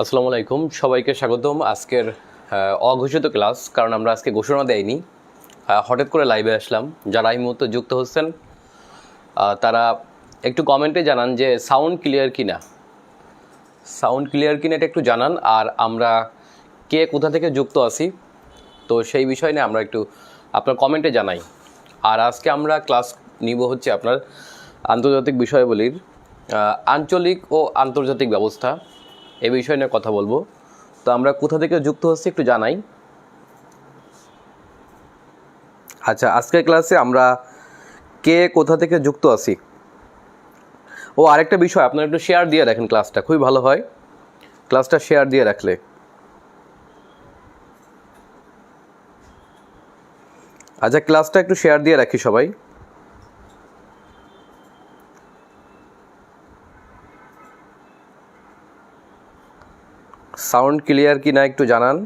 আসসালামু আলাইকুম, সবাইকে স্বাগতম আজকের অঘোষিত ক্লাস। কারণ আমরা আজকে ঘোষণা দেইনি, হঠাৎ করে লাইভে আসলাম। যারা এই মুহূর্তে যুক্ত হচ্ছেন তারা একটু কমেন্টে জানান যে সাউন্ড ক্লিয়ার কিনা, এটা একটু জানান। আর আমরা কে কোথা থেকে যুক্ত আছি তো সেই বিষয় নিয়ে আমরা একটু আপনার কমেন্টে জানাই। আর আজকে আমরা ক্লাস নিব হচ্ছে আপনার আন্তর্জাতিক বিষয়াবলীর আঞ্চলিক ও আন্তর্জাতিক ব্যবস্থা, এই বিষয় নিয়ে কথা বলবো। তো আমরা কোথা থেকে যুক্ত হচ্ছি একটু জানাই। আচ্ছা, আজকের ক্লাসে আমরা কে কোথা থেকে যুক্ত আছি। ও আরেকটা বিষয়, আপনারা একটু শেয়ার দিয়ে রাখেন, ক্লাসটা খুবই ভালো হয় ক্লাসটা শেয়ার দিয়ে রাখলে। আচ্ছা, ক্লাসটা একটু শেয়ার দিয়ে রাখি সবাই। সাউন্ড ক্লিয়ার কি না একটু জানান।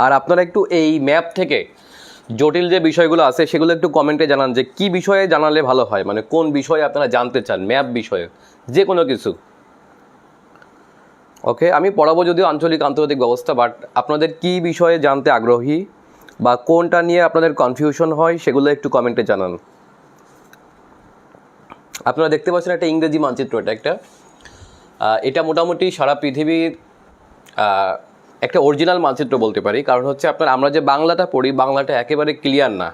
আর আপনারা একটু এই ম্যাপ থেকে জটিল যে বিষয়গুলো আছে সেগুলো একটু কমেন্টে জানান যে কি বিষয়ে জানালে ভালো হয়, মানে কোন বিষয়ে আপনারা জানতে চান, ম্যাপ বিষয়ে যে কোনো কিছু। ওকে, আমি পড়াবো যদিও আঞ্চলিক আন্তর্জাতিক ব্যবস্থা, বাট আপনাদের কি বিষয়ে জানতে আগ্রহী বা কোনটা নিয়ে আপনাদের কনফিউশন হয় সেগুলো একটু কমেন্টে জানান। আপনারা দেখতে পাচ্ছেন একটা ইংরেজি মানচিত্র, এটা মোটামুটি সারা পৃথিবীর একটা অরিজিনাল মানচিত্র বলতে পারি। কারণ হচ্ছে আমরা যে বাংলাটা পড়ি, বাংলাটা একেবারে ক্লিয়ার না।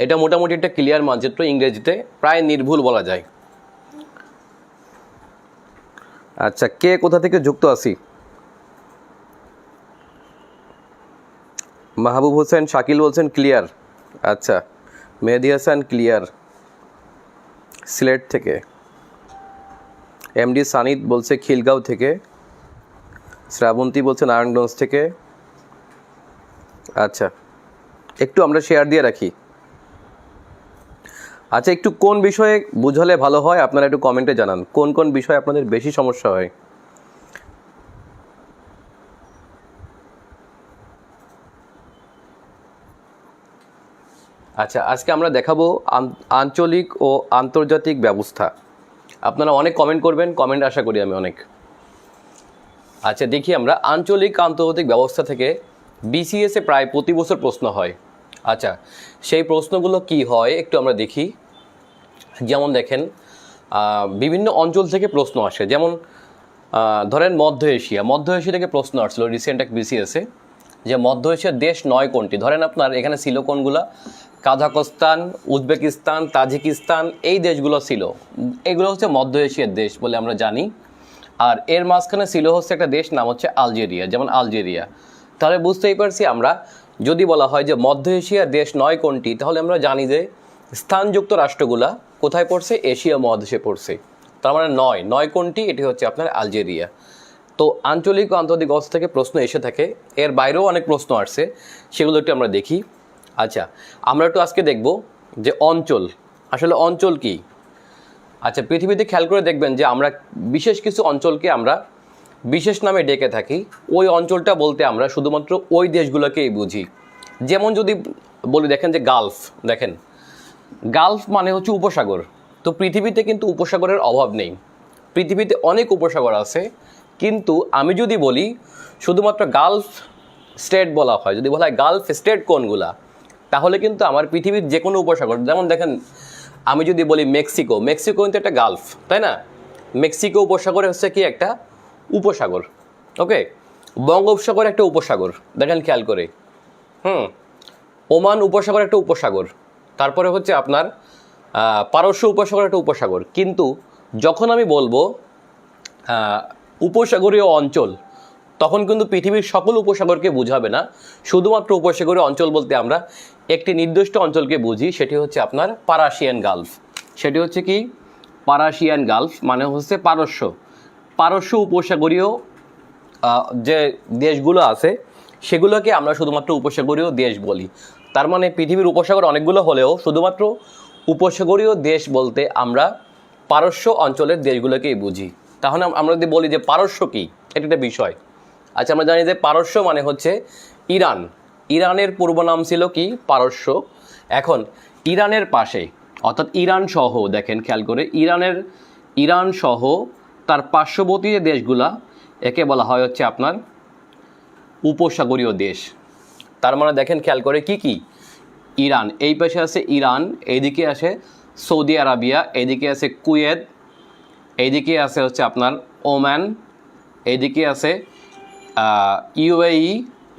এটা মোটামুটি একটা ক্লিয়ার মানচিত্র, ইংরেজিতে প্রায় নির্ভুল বলা যায়। আচ্ছা, কে কোথা থেকে যুক্ত আছি? মাহবুব হোসেন শাকিল বলছেন ক্লিয়ার। আচ্ছা, মেহেদি হাসান ক্লিয়ার সিলেট থেকে। এমডি সানিদ বলছে খিলগাঁও থেকে। শ্রাবন্তী বলছে নারায়ণগঞ্জ থেকে। আচ্ছা, একটু আমরা শেয়ার দিয়ে রাখি। আচ্ছা, একটু কোন বিষয়ে বুঝালে ভালো হয় আপনারা একটু কমেন্টে জানান, কোন কোন বিষয়ে আপনাদের বেশি সমস্যা হয়। আচ্ছা, আজকে আমরা দেখাবো আঞ্চলিক ও আন্তর্জাতিক ব্যবস্থা। আপনারা অনেক কমেন্ট করবেন, কমেন্ট আশা করি আমি অনেক। আচ্ছা, দেখি আমরা আঞ্চলিক আন্তর্জাতিক ব্যবস্থা থেকে বিসিএসে প্রায় প্রতি বছর প্রশ্ন হয়। আচ্ছা, সেই প্রশ্নগুলো কি হয় একটু আমরা দেখি। যেমন দেখেন, বিভিন্ন অঞ্চল থেকে প্রশ্ন আসে। যেমন ধরেন মধ্য এশিয়া থেকে প্রশ্ন আসছিল রিসেন্ট এক বিসিএসে, যে মধ্য এশিয়ার দেশ 9 কোনটি। ধরেন আপনার এখানে ছিল কোনগুলা, কাজাখস্তান, উজবেকিস্তান, তাজিকিস্তান, এই দেশগুলো ছিল। এগুলো হচ্ছে মধ্য এশিয়ার দেশ বলে আমরা জানি। আর এর মাঝখানে ছিল হচ্ছে একটা দেশ, নাম হচ্ছে আলজেরিয়া। যেমন আলজেরিয়া, তাহলে বুঝতেই পারছি আমরা, যদি বলা হয় যে মধ্য এশিয়ার দেশ 9 কোনটি, তাহলে আমরা জানি যে স্থানযুক্ত রাষ্ট্রগুলা কোথায় পড়ছে, এশিয়া মহাদেশে পড়ছে। তার মানে 9 কোনটি, এটি হচ্ছে আপনার আলজেরিয়া। তো আঞ্চলিক ও আন্তর্জাতিক অবস্থা থেকে প্রশ্ন এসে থাকে, এর বাইরেও অনেক প্রশ্ন আসছে, সেগুলো একটু আমরা দেখি। আচ্ছা, আমরা একটু আজকে দেখব যে অঞ্চল, আসলে অঞ্চল কি। আচ্ছা, পৃথিবীতে খেয়াল করে দেখবেন যে আমরা বিশেষ কিছু অঞ্চলকে আমরা বিশেষ নামে ডেকে থাকি। ওই অঞ্চলটা বলতে আমরা শুধুমাত্র ওই দেশগুলোকেই বুঝি। যেমন যদি বলি, দেখেন যে গালফ, দেখেন গালফ মানে হচ্ছে উপসাগর। তো পৃথিবীতে কিন্তু উপসাগরের অভাব নেই, পৃথিবীতে অনেক উপসাগর আছে। কিন্তু আমি যদি বলি শুধুমাত্র গালফ স্টেট বলা হয়, যদি বলা হয় গালফ স্টেট কোনগুলা, তাহলে কিন্তু আমার পৃথিবীর যে কোনো উপসাগর, যেমন দেখেন আমি যদি বলি মেক্সিকো কিন্তু একটা গালফ, তাই না? মেক্সিকো উপসাগরে হচ্ছে কি একটা উপসাগর। ওকে, বঙ্গোপসাগর একটা উপসাগর, দেখেন খেয়াল করে। ওমান উপসাগর একটা উপসাগর। তারপরে হচ্ছে আপনার পারস্য উপসাগর একটা উপসাগর। কিন্তু যখন আমি বলবো উপসাগরীয় অঞ্চল, তখন কিন্তু পৃথিবীর সকল উপসাগরকে বোঝাবে না। শুধুমাত্র উপসাগরীয় অঞ্চল বলতে আমরা একটি নির্দিষ্ট অঞ্চলকে বুঝি, সেটি হচ্ছে আপনার পারাসিয়ান গালফ। সেটি হচ্ছে কি, পারাসিয়ান গালফ মানে হচ্ছে পারস্য উপসাগরীয় যে দেশগুলো আছে সেগুলোকে আমরা শুধুমাত্র উপসাগরীয় দেশ বলি। তার মানে পৃথিবীর উপসাগর অনেকগুলো হলেও শুধুমাত্র উপসাগরীয় দেশ বলতে আমরা পারস্য অঞ্চলের দেশগুলোকেই বুঝি। তাহলে আমরা যদি বলি যে পারস্য কি, এটা একটা বিষয়। আচ্ছা, আমরা জানি যে পারস্য মানে হচ্ছে ইরানের পূর্ব নাম ছিল কি, পারস্য। এখন ইরানের পাশে, অর্থাৎ ইরান সহ, দেখেন খেয়াল করে, ইরান সহ তার পার্শ্ববর্তী যে দেশগুলা একে বলা হয় হচ্ছে আপনার উপসাগরীয় দেশ। তার মানে দেখেন খেয়াল করে কি কি, ইরান, এই পাশে আছে ইরান, এইদিকে আসে সৌদি আরবিয়া, এইদিকে আছে কুয়েত, এইদিকে আছে হচ্ছে আপনার ওমান, এইদিকে আছে ইউএই,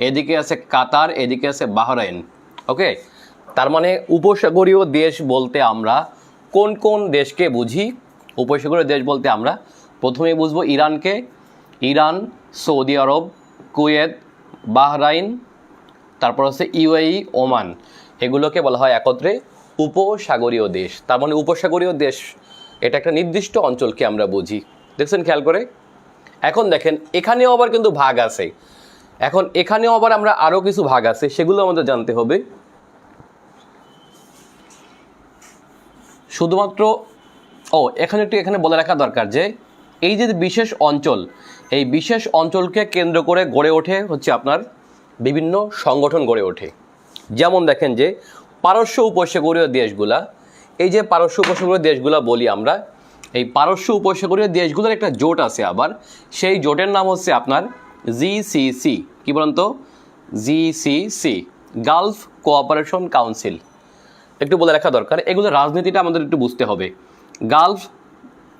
এদিকে আছে কাতার, এদিকে আছে বাহরাইন। ওকে, তার মানে উপসাগরীয় দেশ বলতে আমরা কোন কোন দেশকে বুঝি? উপসাগরীয় দেশ বলতে আমরা প্রথমেই বুঝবো ইরানকে, ইরান, সৌদি আরব, কুয়েত, বাহরাইন, তারপর হচ্ছে ইউএই, ওমান, এগুলোকে বলা হয় একত্রে উপসাগরীয় দেশ। তার মানে উপসাগরীয় দেশ এটা একটা নির্দিষ্ট অঞ্চলকে আমরা বুঝি। দেখছেন খেয়াল করে? এখন দেখেন এখানেও আবার কিন্তু ভাগ আছে, এখন এখানেও আবার আমরা আরও কিছু ভাগ আছে, সেগুলো আমাদের জানতে হবে। শুধুমাত্র এখানে একটু এখানে বলে রাখা দরকার যে এই যে বিশেষ অঞ্চল, এই বিশেষ অঞ্চলকে কেন্দ্র করে গড়ে ওঠে হচ্ছে আপনার বিভিন্ন সংগঠন গড়ে ওঠে। যেমন দেখেন যে পারস্য উপসাগরীয় দেশগুলা, এই যে পারস্য উপসাগরীয় দেশগুলা বলি আমরা, এই পারস্য উপসাগরীয় দেশগুলোর একটা জোট আছে আবার, সেই জোটের নাম হচ্ছে আপনার জিসিসি। কি বলেন তো? GCC, Gulf cooperation council. একটু বলে রাখা দরকার, এগুলো রাজনীতিটা আমাদের একটু বুঝতে হবে। গালফ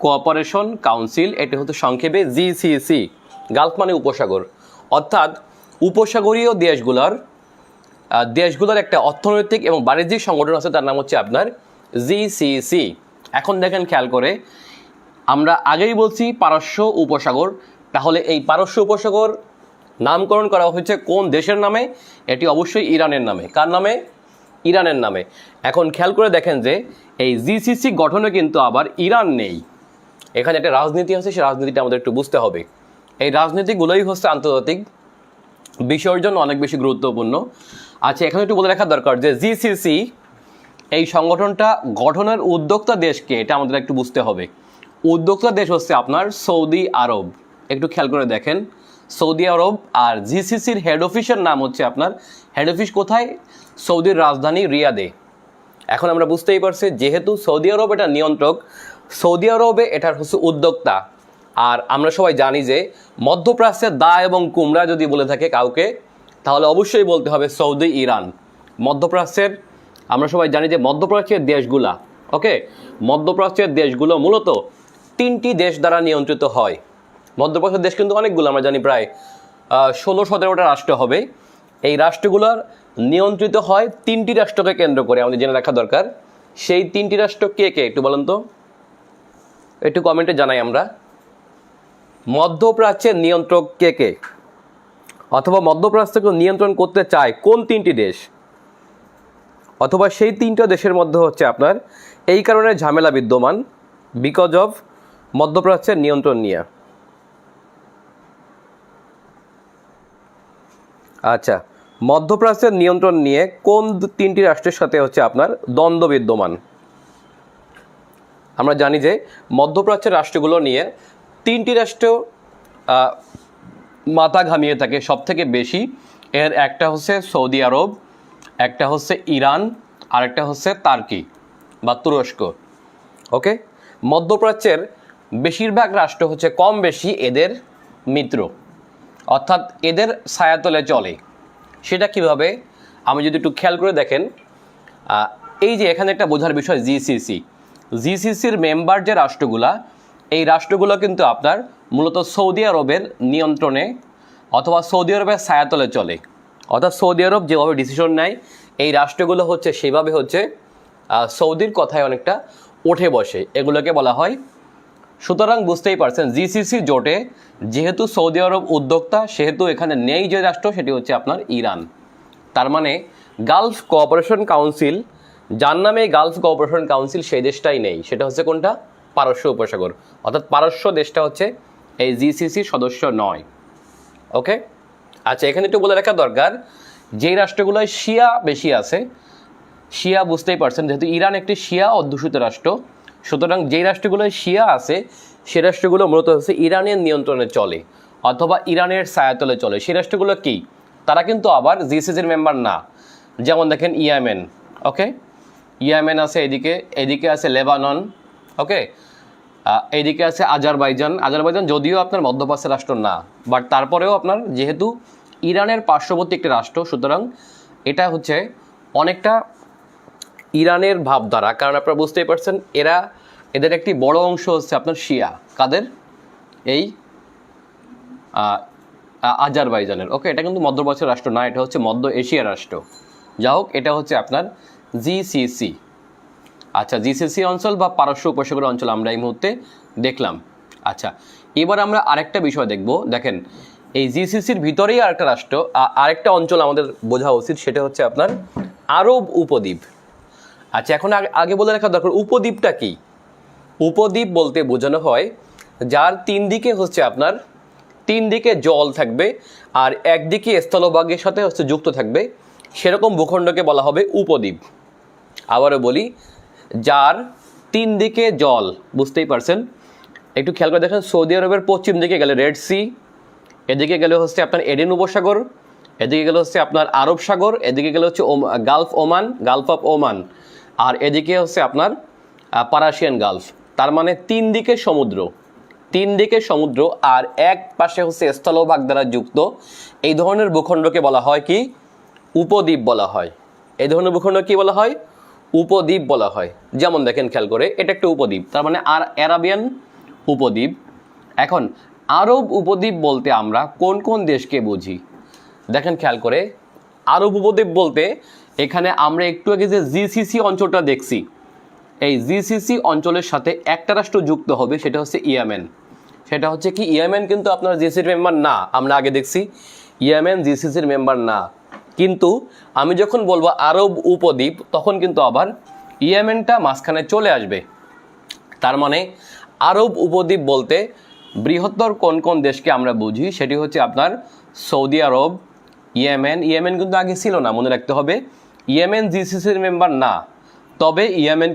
কোঅপারেশন কাউন্সিল, এটা হচ্ছে সংক্ষেপে জিসিসি। গালফ মানে উপসাগর, অর্থাৎ উপসাগরীয় দেশগুলোর একটা অর্থনৈতিক এবং বাণিজ্যিক সংগঠন আছে, তার নাম হচ্ছে আপনার জিসিসি। এখন দেখেন খেয়াল করে, আমরা আগেই বলছি পারস্য উপসাগর, তাহলে এই পারস্য উপসাগর নামকরণ করা হয়েছে কোন দেশের নামে? এটি অবশ্যই ইরানের নামে। কার নামে? ইরানের নামে। এখন খেয়াল করে দেখেন যে এই জিসিসি গঠনে কিন্তু আবার ইরান নেই, এখানে একটা রাজনীতি আছে, সেই রাজনীতিটা আমাদের একটু বুঝতে হবে। এই রাজনীতিগুলোই হচ্ছে আন্তর্জাতিক বিষয়ের জন্য অনেক বেশি গুরুত্বপূর্ণ। আচ্ছা, এখানে একটু বলে রাখা দরকার যে জিসিসি এই সংগঠনটা গঠনের উদ্যোক্তা দেশকে, এটা আমাদের একটু বুঝতে হবে। উদ্যোক্তা দেশ হচ্ছে আপনার সৌদি আরব। একটু খেয়াল করে দেখেন, সৌদি আরব। আর জিসিসির হেড অফিসের নাম হচ্ছে আপনার, হেড অফিস কোথায়? সৌদির রাজধানী রিয়াদে। এখন আমরা বুঝতেই পারছি যেহেতু সৌদি আরব এটা নিয়ন্ত্রক, সৌদি আরবে এটার হচ্ছে উদ্যোক্তা। আর আমরা সবাই জানি যে মধ্যপ্রাচ্যের দা এবং কুমড়া যদি বলে থাকে কাউকে, তাহলে অবশ্যই বলতে হবে সৌদি, ইরান। মধ্যপ্রাচ্যের আমরা সবাই জানি যে মধ্যপ্রাচ্যের দেশগুলা, ওকে, মধ্যপ্রাচ্যের দেশগুলো মূলত 3টি দেশ দ্বারা নিয়ন্ত্রিত হয়। মধ্যপ্রাচ্যের দেশ কিন্তু অনেকগুলো, আমরা জানি প্রায় 16-17টা রাষ্ট্র হবে। এই রাষ্ট্রগুলোর নিয়ন্ত্রিত হয় 3টি রাষ্ট্রকে কেন্দ্র করে, আমাদের জেনে রাখা দরকার। সেই 3টি রাষ্ট্র কে কে একটু বলেন তো, একটু কমেন্টে জানাই আমরা। মধ্যপ্রাচ্যের নিয়ন্ত্রক কে কে, অথবা মধ্যপ্রাচ্যকে নিয়ন্ত্রণ করতে চায় কোন 3টি দেশ, অথবা সেই 3টা দেশের মধ্যে হচ্ছে আপনার এই কারণে ঝামেলা বিদ্যমান, বিকজ অফ মধ্যপ্রাচ্যের নিয়ন্ত্রণ নিয়ে। আচ্ছা, মধ্যপ্রাচ্যের নিয়ন্ত্রণ নিয়ে কোন 3টি রাষ্ট্রের সাথে হচ্ছে আপনার দ্বন্দ্ব বিদ্যমান? আমরা জানি যে মধ্যপ্রাচ্যের রাষ্ট্রগুলো নিয়ে 3টি রাষ্ট্র মাথা ঘামিয়ে থাকে সব থেকে বেশি। এর একটা হচ্ছে সৌদি আরব, একটা হচ্ছে ইরান, আর একটা হচ্ছে তার্কি বা তুরস্ক। ওকে, মধ্যপ্রাচ্যের বেশিরভাগ রাষ্ট্র হচ্ছে কম বেশি এদের মিত্র, অর্থাৎ এদের ছায়াতলে চলে। সেটা কিভাবে? আমি যদি একটু খেয়াল করে দেখেন, এই যে এখানে একটা বোঝার বিষয়, জিসিসির মেম্বার যে রাষ্ট্রগুলা, এই রাষ্ট্রগুলো কিন্তু আপনার মূলত সৌদি আরবের নিয়ন্ত্রণে অথবা সৌদি আরবের ছায়াতলে চলে। অর্থাৎ সৌদি আরব যেভাবে ডিসিশন নেয়, এই রাষ্ট্রগুলো হচ্ছে সেভাবে হচ্ছে সৌদির কথায় অনেকটা ওঠে বসে, এগুলোকে বলা হয়। সুতরাং বুঝতেই পারছেন জিসিসি জোটে যেহেতু সৌদি আরব উদ্যোক্তা, সেহেতু এখানে নেই যে রাষ্ট্র, সেটি হচ্ছে আপনার ইরান। তার মানে গালফ কোঅপারেশন কাউন্সিল, যার নামে গালফ কোঅপারেশন কাউন্সিল, সেই দেশটাই নেই। সেটা হচ্ছে কোনটা? পারস্য উপসাগর। অর্থাৎ পারস্য দেশটা হচ্ছে এই জিসিসির সদস্য নয়। ওকে, আচ্ছা, এখানে একটু বলে রাখা দরকার, যেই রাষ্ট্রগুলোয় শিয়া বেশি আছে, শিয়া বুঝতেই পারছেন যেহেতু ইরান একটি শিয়া অধ্যুষিত রাষ্ট্র, সুতরাং যেই রাষ্ট্রগুলোয় শিয়া আছে সে রাষ্ট্রগুলো মূলত হচ্ছে ইরানের নিয়ন্ত্রণে চলে অথবা ইরানের ছায়াতলে চলে। সেই রাষ্ট্রগুলো কি? তারা কিন্তু আবার জিসিসির মেম্বার না। যেমন দেখেন ইয়েমেন, ওকে, ইয়েমেন আছে, এদিকে আছে লেবানন, ওকে, এইদিকে আছে আজারবাইজান। আজারবাইজান যদিও আপনার মধ্যপ্রাচ্যের রাষ্ট্র না, বাট তারপরেও আপনার যেহেতু ইরানের পার্শ্ববর্তী একটি রাষ্ট্র, সুতরাং এটা হচ্ছে অনেকটা ইরানের ভাবধারা। কারণ আপনারা বুঝতেই পারছেন এদের একটি বড় অংশ হচ্ছে আপনার শিয়া। কাদের? এই আজারবাইজানের। ওকে, এটা কিন্তু মধ্যপ্রাচ্যের রাষ্ট্র না, এটা হচ্ছে মধ্য এশিয়ার রাষ্ট্র। যা হোক, এটা হচ্ছে আপনার জিসিসি। আচ্ছা, জিসিসি অঞ্চল বা পারস্য উপসাগর অঞ্চল আমরা এই মুহূর্তে দেখলাম। আচ্ছা, এবার আমরা আরেকটা বিষয় দেখব। দেখেন, এই জিসিসির ভিতরেই আরেকটা রাষ্ট্র, আরেকটা অঞ্চল আমাদের বোঝা উচিত, সেটা হচ্ছে আপনার আরব উপদ্বীপ। আচ্ছা, এখন আগে বলে রাখা দরকার উপদ্বীপটা কি। উপদ্বীপ বলতে বোঝানো হয় যার তিন দিকে জল থাকবে আর একদিকে স্থলভাগের সাথে হচ্ছে যুক্ত থাকবে, সেরকম ভূখণ্ডকে বলা হবে উপদ্বীপ। আবারও বলি, যার তিন দিকে জল, বুঝতেই পারছেন। একটু খেয়াল করে দেখেন, সৌদি আরবের পশ্চিম দিকে গেলে রেড সি, এদিকে গেলে হচ্ছে আপনার এডেন উপসাগর, এদিকে গেলে হচ্ছে আপনার আরব সাগর, এদিকে গেলে হচ্ছে গালফ অফ ওমান, আর এদিকে হচ্ছে আপনার পারাসিয়ান গালফ। তার মানে তিন দিকে সমুদ্র আর এক পাশে হচ্ছে স্থলভাগ দ্বারা যুক্ত। এই ধরনের ভূখণ্ডকে বলা হয় কি? উপদ্বীপ বলা হয়। এই ধরনের ভূখণ্ড কি বলা হয়? উপদ্বীপ বলা হয়। যেমন দেখেন, খেয়াল করে, এটা একটা উপদ্বীপ, তার মানে আরাবিয়ান উপদ্বীপ। এখন আরব উপদ্বীপ বলতে আমরা কোন কোন দেশকে বুঝি? দেখেন খেয়াল করে, আরব উপদ্বীপ বলতে এখানে আমরা একটু আগে যে জিসিসি অঞ্চলটা দেখছি, এই জিসিসি অঞ্চলের সাথে একটা রাষ্ট্র যুক্ত হবে, সেটা হচ্ছে ইয়েমেন। সেটা হচ্ছে কি? ইয়েমেন কিন্তু আপনার জিসিসির মেম্বার না, আমরা আগে দেখছি ইয়েমেন জিসিসির মেম্বার না। কিন্তু আমি যখন বলবো আরব উপদ্বীপ, তখন কিন্তু আবার ইয়েমেনটা মাঝখানে চলে আসবে। তার মানে আরব উপদ্বীপ বলতে বৃহত্তর কোন কোন দেশকে আমরা বুঝি, সেটি হচ্ছে আপনার সৌদি আরব, ইয়েমেন কিন্তু আগে ছিল না, মনে রাখতে হবে। ইয়েমেন জিসিসির মেম্বার না, তবে ইয়েমেন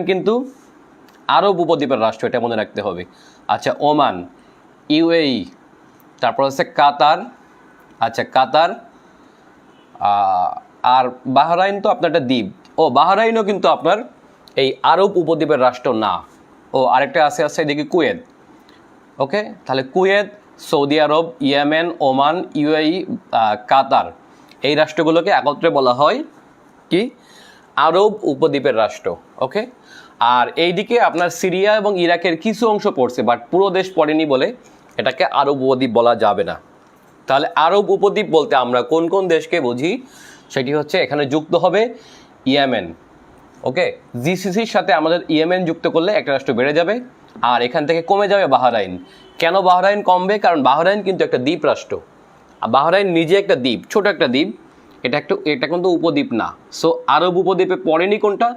কিন্তু আরব উপদ্বীপের রাষ্ট্র, এটা মনে রাখতে হবে। আচ্ছা, ওমান, ইউএই, তারপর হচ্ছে কাতার। আচ্ছা, কাতার আর বাহরাইন তো আপনার একটা দ্বীপ। বাহরাইনও কিন্তু আপনার এই আরব উপদ্বীপের রাষ্ট্র না। আরেকটা আছে এদিকে কুয়েত। ওকে, তাহলে কুয়েত, সৌদি আরব, ইয়েমেন, ওমান, ইউএই, কাতার, এই রাষ্ট্রগুলোকে একত্রে বলা হয় কি? আরব উপদ্বীপের রাষ্ট্র। ওকে, আর এইদিকে আপনার সিরিয়া এবং ইরাকের কিছু অংশ পড়ছে, বাট পুরো দেশ পড়েনি বলে এটাকে আরব উপদ্বীপ বলা যাবে না। তাহলে আরব উপদ্বীপ বলতে আমরা কোন কোন দেশকে বুঝি? সেটি হচ্ছে এখানে যুক্ত হবে ইয়েমেন। ওকে, জিসিসির সাথে আমাদের ইয়েমেন যুক্ত করলে একটা রাষ্ট্র বেড়ে যাবে, আর এখান থেকে কমে যাবে বাহরাইন। কেন বাহরাইন কমবে? কারণ বাহরাইন কিন্তু একটা দ্বীপ রাষ্ট্র। বাহরাইন নিজে একটা দ্বীপ, ছোট একটা দ্বীপ, এটা কিন্তু উপদ্বীপ না। সো আরব উপদ্বীপে পড়েনি কোনটা?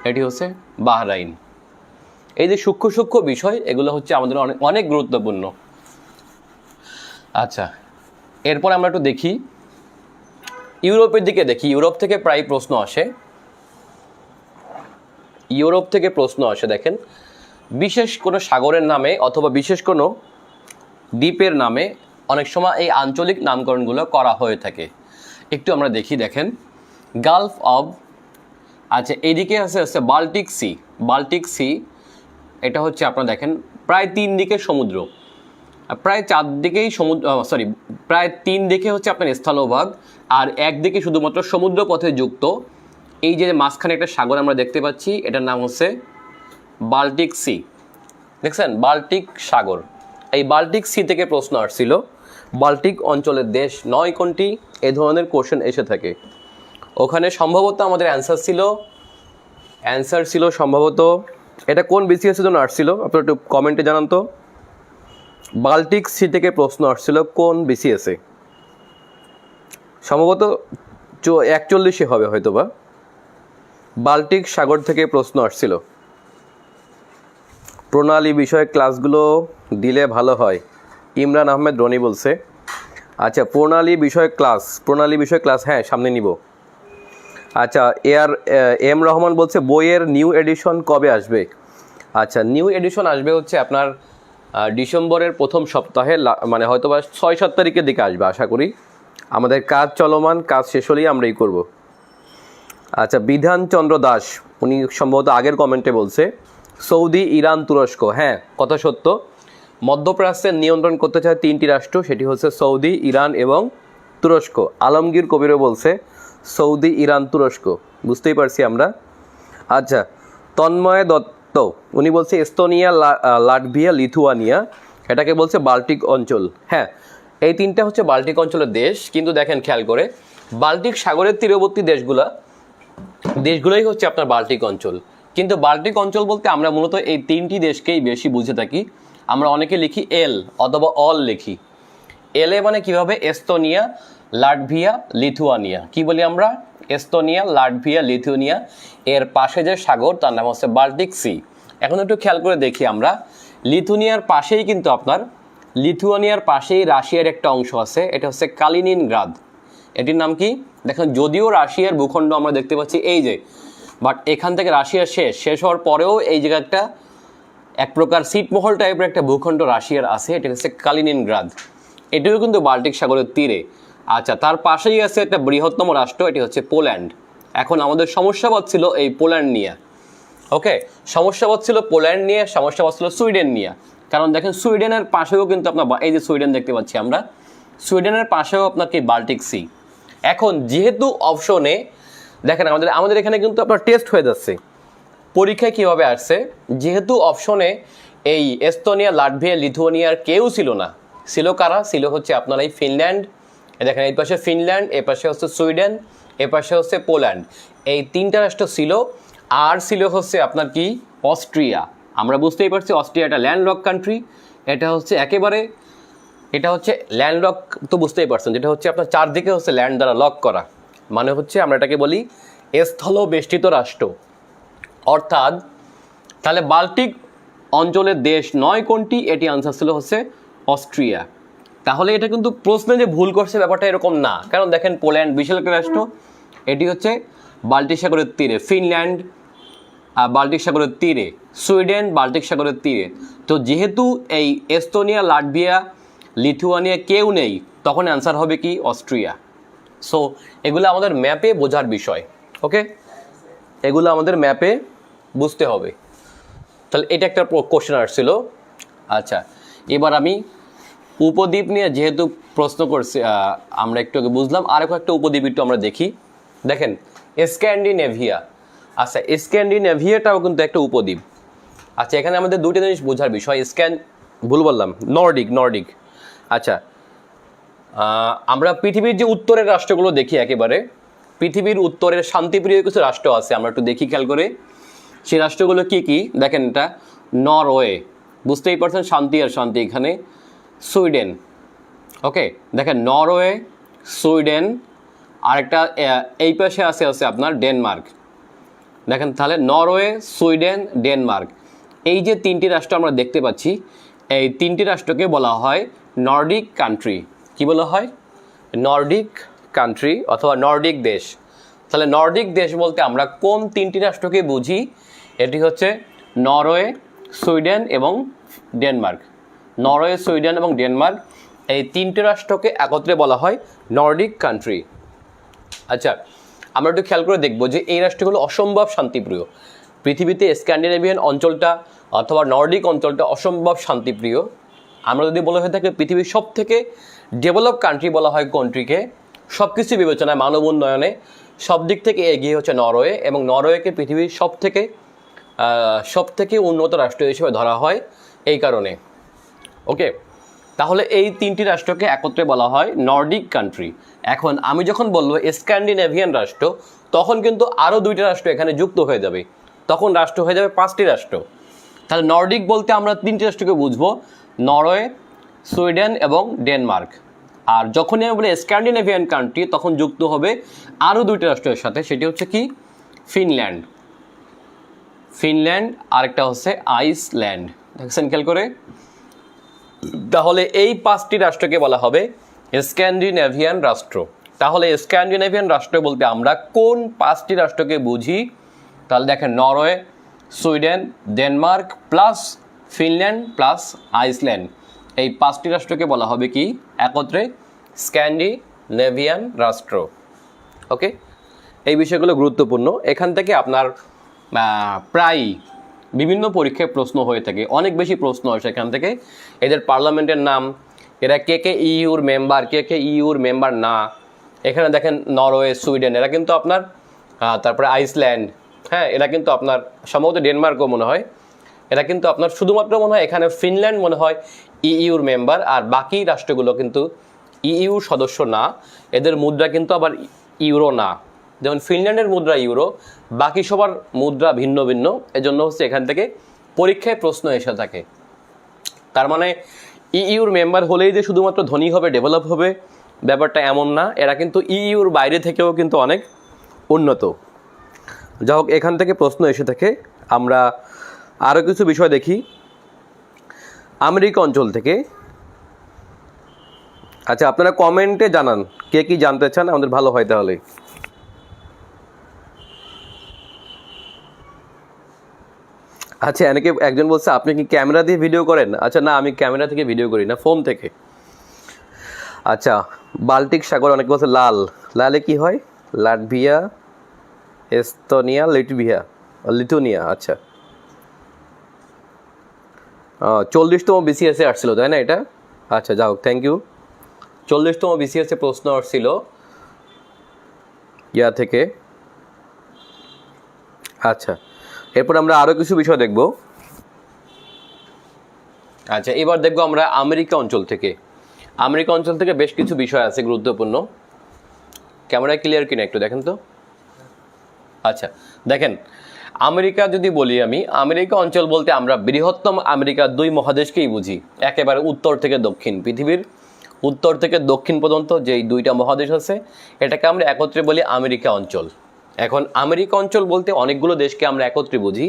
এটি হচ্ছে বাহরাইন। এই যে সূক্ষ্ম বিষয়, এগুলো হচ্ছে আমাদের অনেক গুরুত্বপূর্ণ। আচ্ছা, এরপর আমরা একটু দেখি ইউরোপের দিকে। ইউরোপ থেকে প্রায় প্রশ্ন আসে। দেখেন, বিশেষ কোনো সাগরের নামে অথবা বিশেষ কোনো দ্বীপের নামে অনেক সময় এই আঞ্চলিক নামকরণগুলো করা হয়ে থাকে। একটু আমরা দেখেন, গালফ অব, আচ্ছা এইদিকে আছে বাল্টিক সি। এটা হচ্ছে আপনারা দেখেন প্রায় তিন দিকে সমুদ্র, প্রায় তিন দিকে হচ্ছে আপনার স্থলভাগ, আর একদিকে শুধুমাত্র সমুদ্র পথে যুক্ত। এই যে মাঝখানে একটা সাগর আমরা দেখতে পাচ্ছি, এটার নাম হচ্ছে বাল্টিক সি। দেখছেন, বাল্টিক সাগর। এই বাল্টিক সি থেকে প্রশ্ন আসছিল, বাল্টিক অঞ্চলের দেশ 9 কোনটি? এ ধরনের কোশ্চেন এসে থাকে। ওখানে সম্ভবত আমাদের অ্যান্সার ছিল সম্ভবত, এটা কোন বিসিএস এর জন্য আসছিল আপনারা একটু কমেন্টে জানান তো। বাল্টিক সি থেকে প্রশ্ন আসছিল কোন বিসিএসে? সম্ভবত 41 হবে হয়তোবা। বাল্টিক সাগর থেকে প্রশ্ন আসছিল। প্রণালী বিষয়ক ক্লাসগুলো দিলে ভালো হয়, ইমরান আহমেদ রনি বলছে। আচ্ছা, প্রণালী বিষয়ক ক্লাস হ্যাঁ, সামনে নিব। আচ্ছা, এম রহমান বলছে বইয়ের নিউ এডিশন কবে আসবে? আচ্ছা, নিউ এডিশন আসবে হচ্ছে আপনার ডিসেম্বরের প্রথম সপ্তাহে, মানে হয়তো বা 6-7 তারিখের দিকে আসবে আশা করি। আমাদের কাজ চলমান, কাজ শেষ হলেই আমরা করব। আচ্ছা, বিধানচন্দ্র দাস উনি সম্ভবত আগের কমেন্টে বলছে সৌদি, ইরান, তুরস্ক। হ্যাঁ, কথা সত্য। মধ্যপ্রাচ্যের নিয়ন্ত্রণ করতে চায় 3টি রাষ্ট্র, সেটি হচ্ছে সৌদি, ইরান এবং তুরস্ক। আলমগীর কবিরও বলছে সৌদি, ইরান, তুরস্ক। বুঝতেই পারছি আমরা। আচ্ছা, তন্ময় দত্ত উনি বলছে এস্তোনিয়া, লাটভিয়া, লিথুয়ানিয়া। এটাকে বলছে বাল্টিক অঞ্চল। হ্যাঁ, এই 3টা হচ্ছে বাল্টিক অঞ্চলের দেশ। কিন্তু দেখেন খেয়াল করে, বাল্টিক সাগরের তীরবর্তী দেশগুলোই হচ্ছে আপনার বাল্টিক অঞ্চল। কিন্তু বাল্টিক অঞ্চল বলতে আমরা মূলত এই 3টি দেশকেই বেশি বুঝে থাকি। আমরা অনেকে লিখি এল অথবা অল লিখি। এলে মানে কীভাবে? Estonia, Latvia, Lithuania. কি বলি আমরা? Estonia, Latvia, Lithuania. এর পাশে যে সাগর তার নাম হচ্ছে বাল্টিক সি। এখন একটু খেয়াল করে দেখি আমরা, লিথুয়ানিয়ার পাশেই কিন্তু আপনার লিথুয়ানিয়ার পাশেই রাশিয়ার একটা অংশ আছে, এটা হচ্ছে কালিনিনগ্রাদ। এটির নাম কি? দেখেন, যদিও রাশিয়ার ভূখণ্ড আমরা দেখতে পাচ্ছি এই যে, বাট এখান থেকে রাশিয়া শেষ হওয়ার পরেও এই জায়গাটা এক প্রকার ছিটমহল টাইপের একটা ভূখণ্ড রাশিয়ার আছে, এটা হচ্ছে কালিনিনগ্রাদ। এটিও কিন্তু বাল্টিক সাগরের তীরে। আচ্ছা, তার পাশেই আছে একটা বৃহত্তম রাষ্ট্র, এটি হচ্ছে পোল্যান্ড। এখন আমাদের সমস্যাবাদ ছিল এই পোল্যান্ড নিয়ে। ওকে, সমস্যাবাদ ছিল পোল্যান্ড নিয়ে, সমস্যাবাদ ছিল সুইডেন নিয়ে। কারণ দেখেন, সুইডেনের পাশেও কিন্তু আপনার এই যে সুইডেন দেখতে পাচ্ছি আমরা, সুইডেনের পাশেও আপনার কি বাল্টিক সি। এখন যেহেতু অপশনে দেখেন আমাদের এখানে কিন্তু আপনার টেস্ট হয়ে যাচ্ছে, পরীক্ষায় কীভাবে আসছে, যেহেতু অপশনে এই এস্তোনিয়া, লাটভিয়া, লিথুয়ানিয়ার কেউ ছিল না, ছিল কারা? ছিল হচ্ছে আপনার এই ফিনল্যান্ড। দেখেন, এই পাশে ফিনল্যান্ড, এ পাশে হচ্ছে সুইডেন, এ পাশে হচ্ছে পোল্যান্ড। এই 3টা রাষ্ট্র ছিল। আর ছিল হচ্ছে আপনার কি? অস্ট্রিয়া। আমরা বুঝতেই পারছি অস্ট্রিয়া একটা ল্যান্ডলক কান্ট্রি। এটা হচ্ছে ল্যান্ডলক, তো বুঝতেই পারছেন, যেটা হচ্ছে আপনার চারদিকে হচ্ছে ল্যান্ড দ্বারা লক করা, মানে হচ্ছে আমরা এটাকে বলি স্থলবেষ্টিত রাষ্ট্র। অর্থাৎ তাহলে বাল্টিক অঞ্চলের দেশ 9 কোনটি? এটি আনসার ছিল হচ্ছে অস্ট্রিয়া। তাহলে এটা কিন্তু প্রশ্নে যে ভুল করছে ব্যাপারটা এরকম না। কারণ দেখেন, পোল্যান্ড বিশাল একটা রাষ্ট্র, এটি হচ্ছে বাল্টিক সাগরের তীরে। ফিনল্যান্ড বাল্টিক সাগরের তীরে, সুইডেন বাল্টিক সাগরের তীরে। তো যেহেতু এই এস্তোনিয়া, লাটভিয়া, লিথুয়ানিয়া কেউ নেই, তখন অ্যান্সার হবে কি? অস্ট্রিয়া। সো এগুলো আমাদের ম্যাপে বোঝার বিষয়। ওকে, এগুলো আমাদের ম্যাপে বুঝতে হবে। তাহলে এটা একটা কোশ্চেন আসছিল। আচ্ছা, এবার আমি উপদ্বীপ নিয়ে যেহেতু প্রশ্ন করছি, আমরা একটু আগে বুঝলাম, আরেকটা একটা উপদ্বীপ একটু আমরা দেখি। দেখেন, স্ক্যান্ডিনেভিয়া। আচ্ছা, স্ক্যান্ডিনেভিয়াটাও কিন্তু একটা উপদ্বীপ। আচ্ছা, এখানে আমাদের 2টা জিনিস বোঝার বিষয়। ভুল বললাম, নর্ডিক। আচ্ছা, আমরা পৃথিবীর যে উত্তরের রাষ্ট্রগুলো দেখি, একেবারে পৃথিবীর উত্তরের শান্তিপ্রিয় কিছু রাষ্ট্র আছে, আমরা একটু দেখি খেয়াল করে। সেই রাষ্ট্রগুলো কি কি? দেখেন, এটা নরওয়ে, বুঝতেই পারছেন, শান্তি আর শান্তি। এখানে সুইডেন। ওকে, দেখেন, নরওয়ে, সুইডেন, আরেকটা এই পাশে আছে আপনার ডেনমার্ক। দেখেন, তাহলে নরওয়ে, সুইডেন, ডেনমার্ক, এই যে 3টি রাষ্ট্র আমরা দেখতে পাচ্ছি, এই 3টি রাষ্ট্রকে বলা হয় নর্ডিক কান্ট্রি। কি বলা হয়? নর্ডিক কান্ট্রি অথবা নর্ডিক দেশ। তাহলে নর্ডিক দেশ বলতে আমরা কোন 3টি রাষ্ট্রকে বুঝি? এটি হচ্ছে নরওয়ে, সুইডেন এবং ডেনমার্ক। নরওয়ে, সুইডেন এবং ডেনমার্ক, এই 3টে রাষ্ট্রকে একত্রে বলা হয় নর্ডিক কান্ট্রি। আচ্ছা, আমরা একটু খেয়াল করে দেখব যে এই রাষ্ট্রগুলো অসম্ভব শান্তিপ্রিয়। পৃথিবীতে স্ক্যান্ডিনেভিয়ান অঞ্চলটা অথবা নর্ডিক অঞ্চলটা অসম্ভব শান্তিপ্রিয়। আমরা যদি বলা হয়ে থাকে পৃথিবীর সব থেকে ডেভেলপ কান্ট্রি বলা হয় কান্ট্রিকে, সব কিছু বিবেচনায়, মানব উন্নয়নে সব দিক থেকে এগিয়ে হচ্ছে নরওয়ে, এবং নরওয়েকে পৃথিবীর সব থেকে উন্নত রাষ্ট্র হিসেবে ধরা হয় এই কারণে। ওকে, তাহলে এই 3টি রাষ্ট্রকে একত্রে বলা হয় নর্ডিক কান্ট্রি। এখন আমি যখন বলবো স্ক্যান্ডিনেভিয়ান রাষ্ট্র, তখন কিন্তু আরও 2টা রাষ্ট্র এখানে যুক্ত হয়ে যাবে, তখন রাষ্ট্র হয়ে যাবে 5টি রাষ্ট্র। তাহলে নর্ডিক বলতে আমরা 3টি রাষ্ট্রকে বুঝবো, নরওয়ে, সুইডেন এবং ডেনমার্ক। আর যখনই আমি বলি স্ক্যান্ডিনেভিয়ান কান্ট্রি, তখন যুক্ত হবে আরও 2টি রাষ্ট্রের সাথে, সেটি হচ্ছে কি? ফিনল্যান্ড, আরেকটা হচ্ছে আইসল্যান্ড। দেখছেন খেয়াল করে? তাহলে এই 5টি রাষ্ট্রকে বলা হবে স্ক্যান্ডিনেভিয়ান রাষ্ট্র। তাহলে স্ক্যান্ডিনেভিয়ান রাষ্ট্র বলতে আমরা কোন 5টি রাষ্ট্রকে বুঝি? তাহলে দেখেন, Norway, Sweden, Denmark plus Finland plus Iceland, এই 5টি রাষ্ট্রকে বলা হবে কি একত্রে? স্ক্যান্ডিনেভিয়ান রাষ্ট্র। ওকে, এই বিষয়গুলো গুরুত্বপূর্ণ। এখান থেকে আপনার প্রায় বিভিন্ন পরীক্ষায় প্রশ্ন হয়ে থাকে, অনেক বেশি প্রশ্ন আসে এখান থেকে। এদের পার্লামেন্টের নাম, এরা কে কে ইউর মেম্বার, কে কে ইউর মেম্বার না। এখানে দেখেন নরওয়ে, সুইডেন, এরা কিন্তু আপনার তারপরে আইসল্যান্ড, হ্যাঁ এরা কিন্তু আপনার সম্ভবত ডেনমার্কও মনে হয়, এরা কিন্তু আপনার শুধুমাত্র মনে হয় এখানে ফিনল্যান্ড মনে হয় ইউর মেম্বার, আর বাকি রাষ্ট্রগুলো কিন্তু ইউর সদস্য না। এদের মুদ্রা কিন্তু আবার ইউরো না, যেমন ফিনল্যান্ডের মুদ্রা ইউরো, বাকি সবার মুদ্রা ভিন্ন ভিন্ন। এজন্য হচ্ছে এখান থেকে পরীক্ষায় প্রশ্ন এসে থাকে। তার মানে ইউর মেম্বার হলেই যে শুধুমাত্র ধনী হবে, ডেভেলপ হবে, ব্যাপারটা এমন না। এরা কিন্তু ইউর বাইরে থেকেও কিন্তু অনেক উন্নত। যা হোক, এখান থেকে প্রশ্ন এসে থাকে। আমরা আরও কিছু বিষয় দেখি আমেরিকা অঞ্চল থেকে। আচ্ছা, আপনারা কমেন্টে জানান কে কি জানতে চান, আমাদের ভালো হয় তাহলে। আচ্ছা, এনেকে একজন বলছে আপনি কি ক্যামেরা দিয়ে ভিডিও করেন? আচ্ছা না, আমি ক্যামেরা থেকে ভিডিও করি না, ফোন থেকে। আচ্ছা, বাল্টিক সাগর, অনেকে বলছে লাল, লালে কি হয়? Latvia, Estonia, Lithuania. আচ্ছা, 40তম বিসিএসে আসছিল তাই না এটা? আচ্ছা, যাই হোক, থ্যাংক ইউ। 40তম বিসিএসে প্রশ্ন আসছিল ইয়া থেকে। আচ্ছা, এরপর আমরা আরও কিছু বিষয় দেখব। আচ্ছা, এবার দেখব আমরা আমেরিকা অঞ্চল থেকে। আমেরিকা অঞ্চল থেকে বেশ কিছু বিষয় আছে গুরুত্বপূর্ণ। ক্যামেরায় ক্লিয়ার কিনা একটু দেখেন তো। আচ্ছা, দেখেন আমেরিকা যদি বলি আমি, আমেরিকা অঞ্চল বলতে আমরা বৃহত্তম আমেরিকার 2 মহাদেশকেই বুঝি, একেবারে উত্তর থেকে দক্ষিণ, পৃথিবীর উত্তর থেকে দক্ষিণ পর্যন্ত যেই 2টা মহাদেশ আছে এটাকে আমরা একত্রে বলি আমেরিকা অঞ্চল। এখন আমেরিকা অঞ্চল বলতে অনেকগুলো দেশকে আমরা একত্রে বুঝি।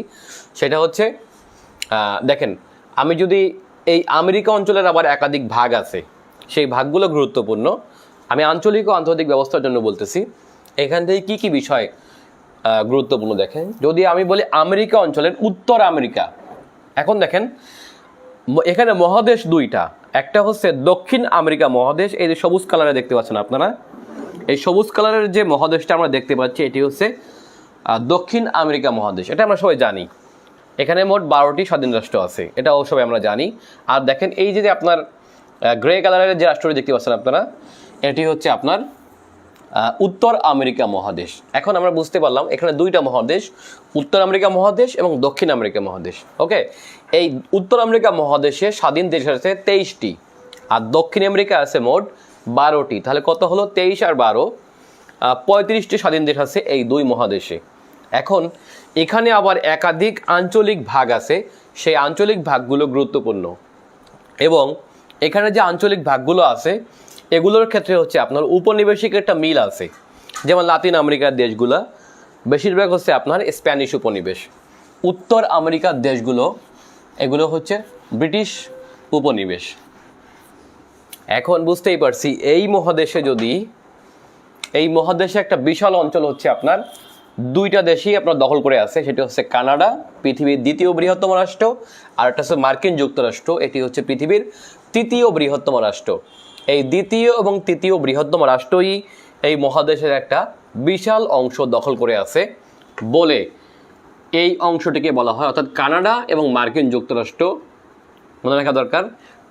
সেটা হচ্ছে দেখেন, আমি যদি এই আমেরিকা অঞ্চলের আবার একাধিক ভাগ আছে, সেই ভাগগুলো গুরুত্বপূর্ণ। আমি আঞ্চলিক ও আন্তর্জাতিক ব্যবস্থার জন্য বলতেছি। এখান থেকে কি কি বিষয় গুরুত্বপূর্ণ দেখেন। যদি আমি বলি আমেরিকা অঞ্চলের উত্তর আমেরিকা, এখন দেখেন এখানে মহাদেশ 2টা, একটা হচ্ছে দক্ষিণ আমেরিকা মহাদেশ, এই যে সবুজ কালারে দেখতে পাচ্ছেন আপনারা, এই সবুজ কালারের যে মহাদেশটা আমরা দেখতে পাচ্ছি এটি হচ্ছে দক্ষিণ আমেরিকা মহাদেশ। এটা আমরা সবাই জানি। এখানে মোট 12টি স্বাধীন রাষ্ট্র আছে, এটাও সবাই আমরা জানি। আর দেখেন এই যে আপনার গ্রে কালারের যে রাষ্ট্রটি দেখতে পাচ্ছেন আপনারা, এটি হচ্ছে আপনার উত্তর আমেরিকা মহাদেশ। এখন আমরা বুঝতে পারলাম এখানে 2টা মহাদেশ, উত্তর আমেরিকা মহাদেশ এবং দক্ষিণ আমেরিকা মহাদেশ। ওকে, এই উত্তর আমেরিকা মহাদেশে স্বাধীন দেশ আছে 23টি, আর দক্ষিণ আমেরিকা আছে মোট 12টি। তাহলে কত হলো? 23 আর 12, 35টি স্বাধীন দেশ আছে এই 2 মহাদেশে। এখন এখানে আবার একাধিক আঞ্চলিক ভাগ আছে, সেই আঞ্চলিক ভাগগুলো গুরুত্বপূর্ণ। এবং এখানে যে আঞ্চলিক ভাগগুলো আছে এগুলোর ক্ষেত্রে হচ্ছে আপনার উপনিবেশিক একটা মিল আছে। যেমন লাতিন আমেরিকার দেশগুলো বেশিরভাগ হচ্ছে আপনার স্প্যানিশ উপনিবেশ। উত্তর আমেরিকার দেশগুলো এগুলো হচ্ছে ব্রিটিশ উপনিবেশ। এখন বুঝতেই পারছি এই মহাদেশে একটা বিশাল অঞ্চল হচ্ছে আপনার 2টা দেশই আপনার দখল করে আছে। সেটি হচ্ছে কানাডা, পৃথিবীর 2য় বৃহত্তম রাষ্ট্র, আর একটা হচ্ছে মার্কিন যুক্তরাষ্ট্র, এটি হচ্ছে পৃথিবীর 3য় বৃহত্তম রাষ্ট্র। এই 2য় এবং 3য় বৃহত্তম রাষ্ট্রই এই মহাদেশের একটা বিশাল অংশ দখল করে আছে বলে এই অংশটিকে বলা হয়, অর্থাৎ কানাডা এবং মার্কিন যুক্তরাষ্ট্র। মনে রাখা দরকার,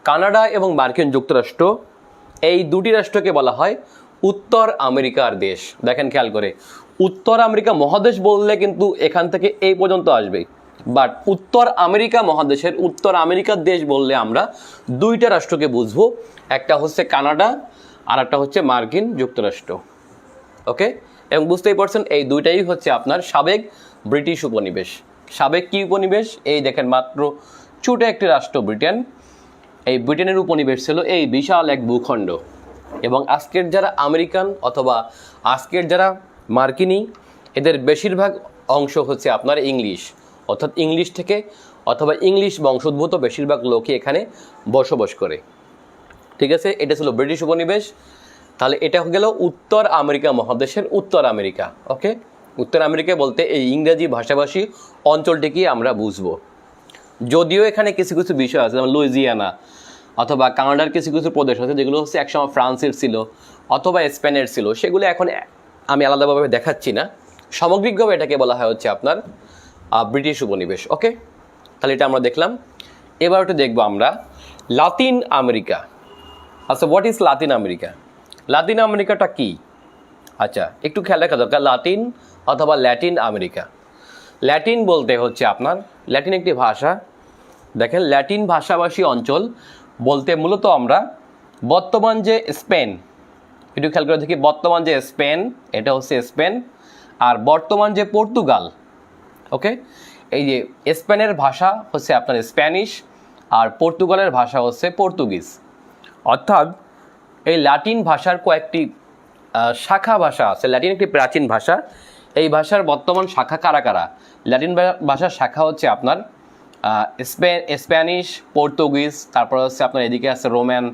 কানাডা এবং মার্কিন যুক্তরাষ্ট্র এই 2টি রাষ্ট্রকে বলা হয় উত্তর আমেরিকার দেশ। দেখেন খেয়াল করে, উত্তর আমেরিকা মহাদেশ বললে কিন্তু এখান থেকে এই পর্যন্ত আসবে, বাট উত্তর আমেরিকা মহাদেশের উত্তর আমেরিকার দেশ বললে আমরা 2টা রাষ্ট্রকে বুঝবো, একটা হচ্ছে কানাডা আর একটা হচ্ছে মার্কিন যুক্তরাষ্ট্র। ওকে, এবং বুঝতেই পারছেন এই 2টাই হচ্ছে আপনার সাবেক ব্রিটিশ উপনিবেশ। সাবেক কি উপনিবেশ? এই দেখেন মাত্র ছোট একটি রাষ্ট্র ব্রিটেন, এই ব্রিটেনের উপনিবেশ ছিল এই বিশাল এক ভূখণ্ড। এবং আজকের যারা আমেরিকান অথবা আজকের যারা মার্কিনী, এদের বেশিরভাগ অংশ হচ্ছে আপনার ইংলিশ, অর্থাৎ ইংলিশ থেকে অথবা ইংলিশ বংশোদ্ভূত বেশিরভাগ লোকই এখানে বসবাস করে। ঠিক আছে, এটা ছিল ব্রিটিশ উপনিবেশ। তাহলে এটা গেল উত্তর আমেরিকা মহাদেশের উত্তর আমেরিকা। ওকে, উত্তর আমেরিকা বলতে এই ইংরেজি ভাষাভাষী অঞ্চলটিকে আমরা বুঝবো। যদিও এখানে কিছু কিছু বিষয় আছে, যেমন লুইজিয়ানা অথবা কানাডার কিছু কিছু প্রদেশ আছে যেগুলো হচ্ছে একসময় ফ্রান্সের ছিল অথবা স্পেনের ছিল, সেগুলো এখন আমি আলাদাভাবে দেখাচ্ছি না, সামগ্রিকভাবে এটাকে বলা হয় হচ্ছে আপনার ব্রিটিশ উপনিবেশ। ওকে, তাহলে এটা আমরা দেখলাম। এবার একটু দেখবো আমরা লাতিন আমেরিকা। আচ্ছা, what is Latin America? Latin আমেরিকাটা কি? আচ্ছা, একটু খেয়াল রাখা দরকার, লাতিন অথবা ল্যাটিন আমেরিকা। ল্যাটিন বলতে হচ্ছে আপনার, ল্যাটিন একটি ভাষা। দেখেন, ল্যাটিন ভাষাভাষী অঞ্চল বলতে মূলত আমরা বর্তমান যে স্পেন, একটু খেয়াল করে দেখি, বর্তমান যে স্পেন, এটা হচ্ছে স্পেন, আর বর্তমান যে পর্তুগাল। ওকে, এই যে স্পেনের ভাষা হচ্ছে আপনার স্প্যানিশ, আর পর্তুগালের ভাষা হচ্ছে পর্তুগিজ। অর্থাৎ এই ল্যাটিন ভাষার কয়েকটি শাখা ভাষা আছে। ল্যাটিন একটি প্রাচীন ভাষা। এই ভাষার বর্তমান শাখা কারা কারা? ল্যাটিন ভাষার শাখা হচ্ছে আপনার স্প্যানিশ, পর্তুগিজ, তারপর হচ্ছে আপনার এদিকে আছে রোমান,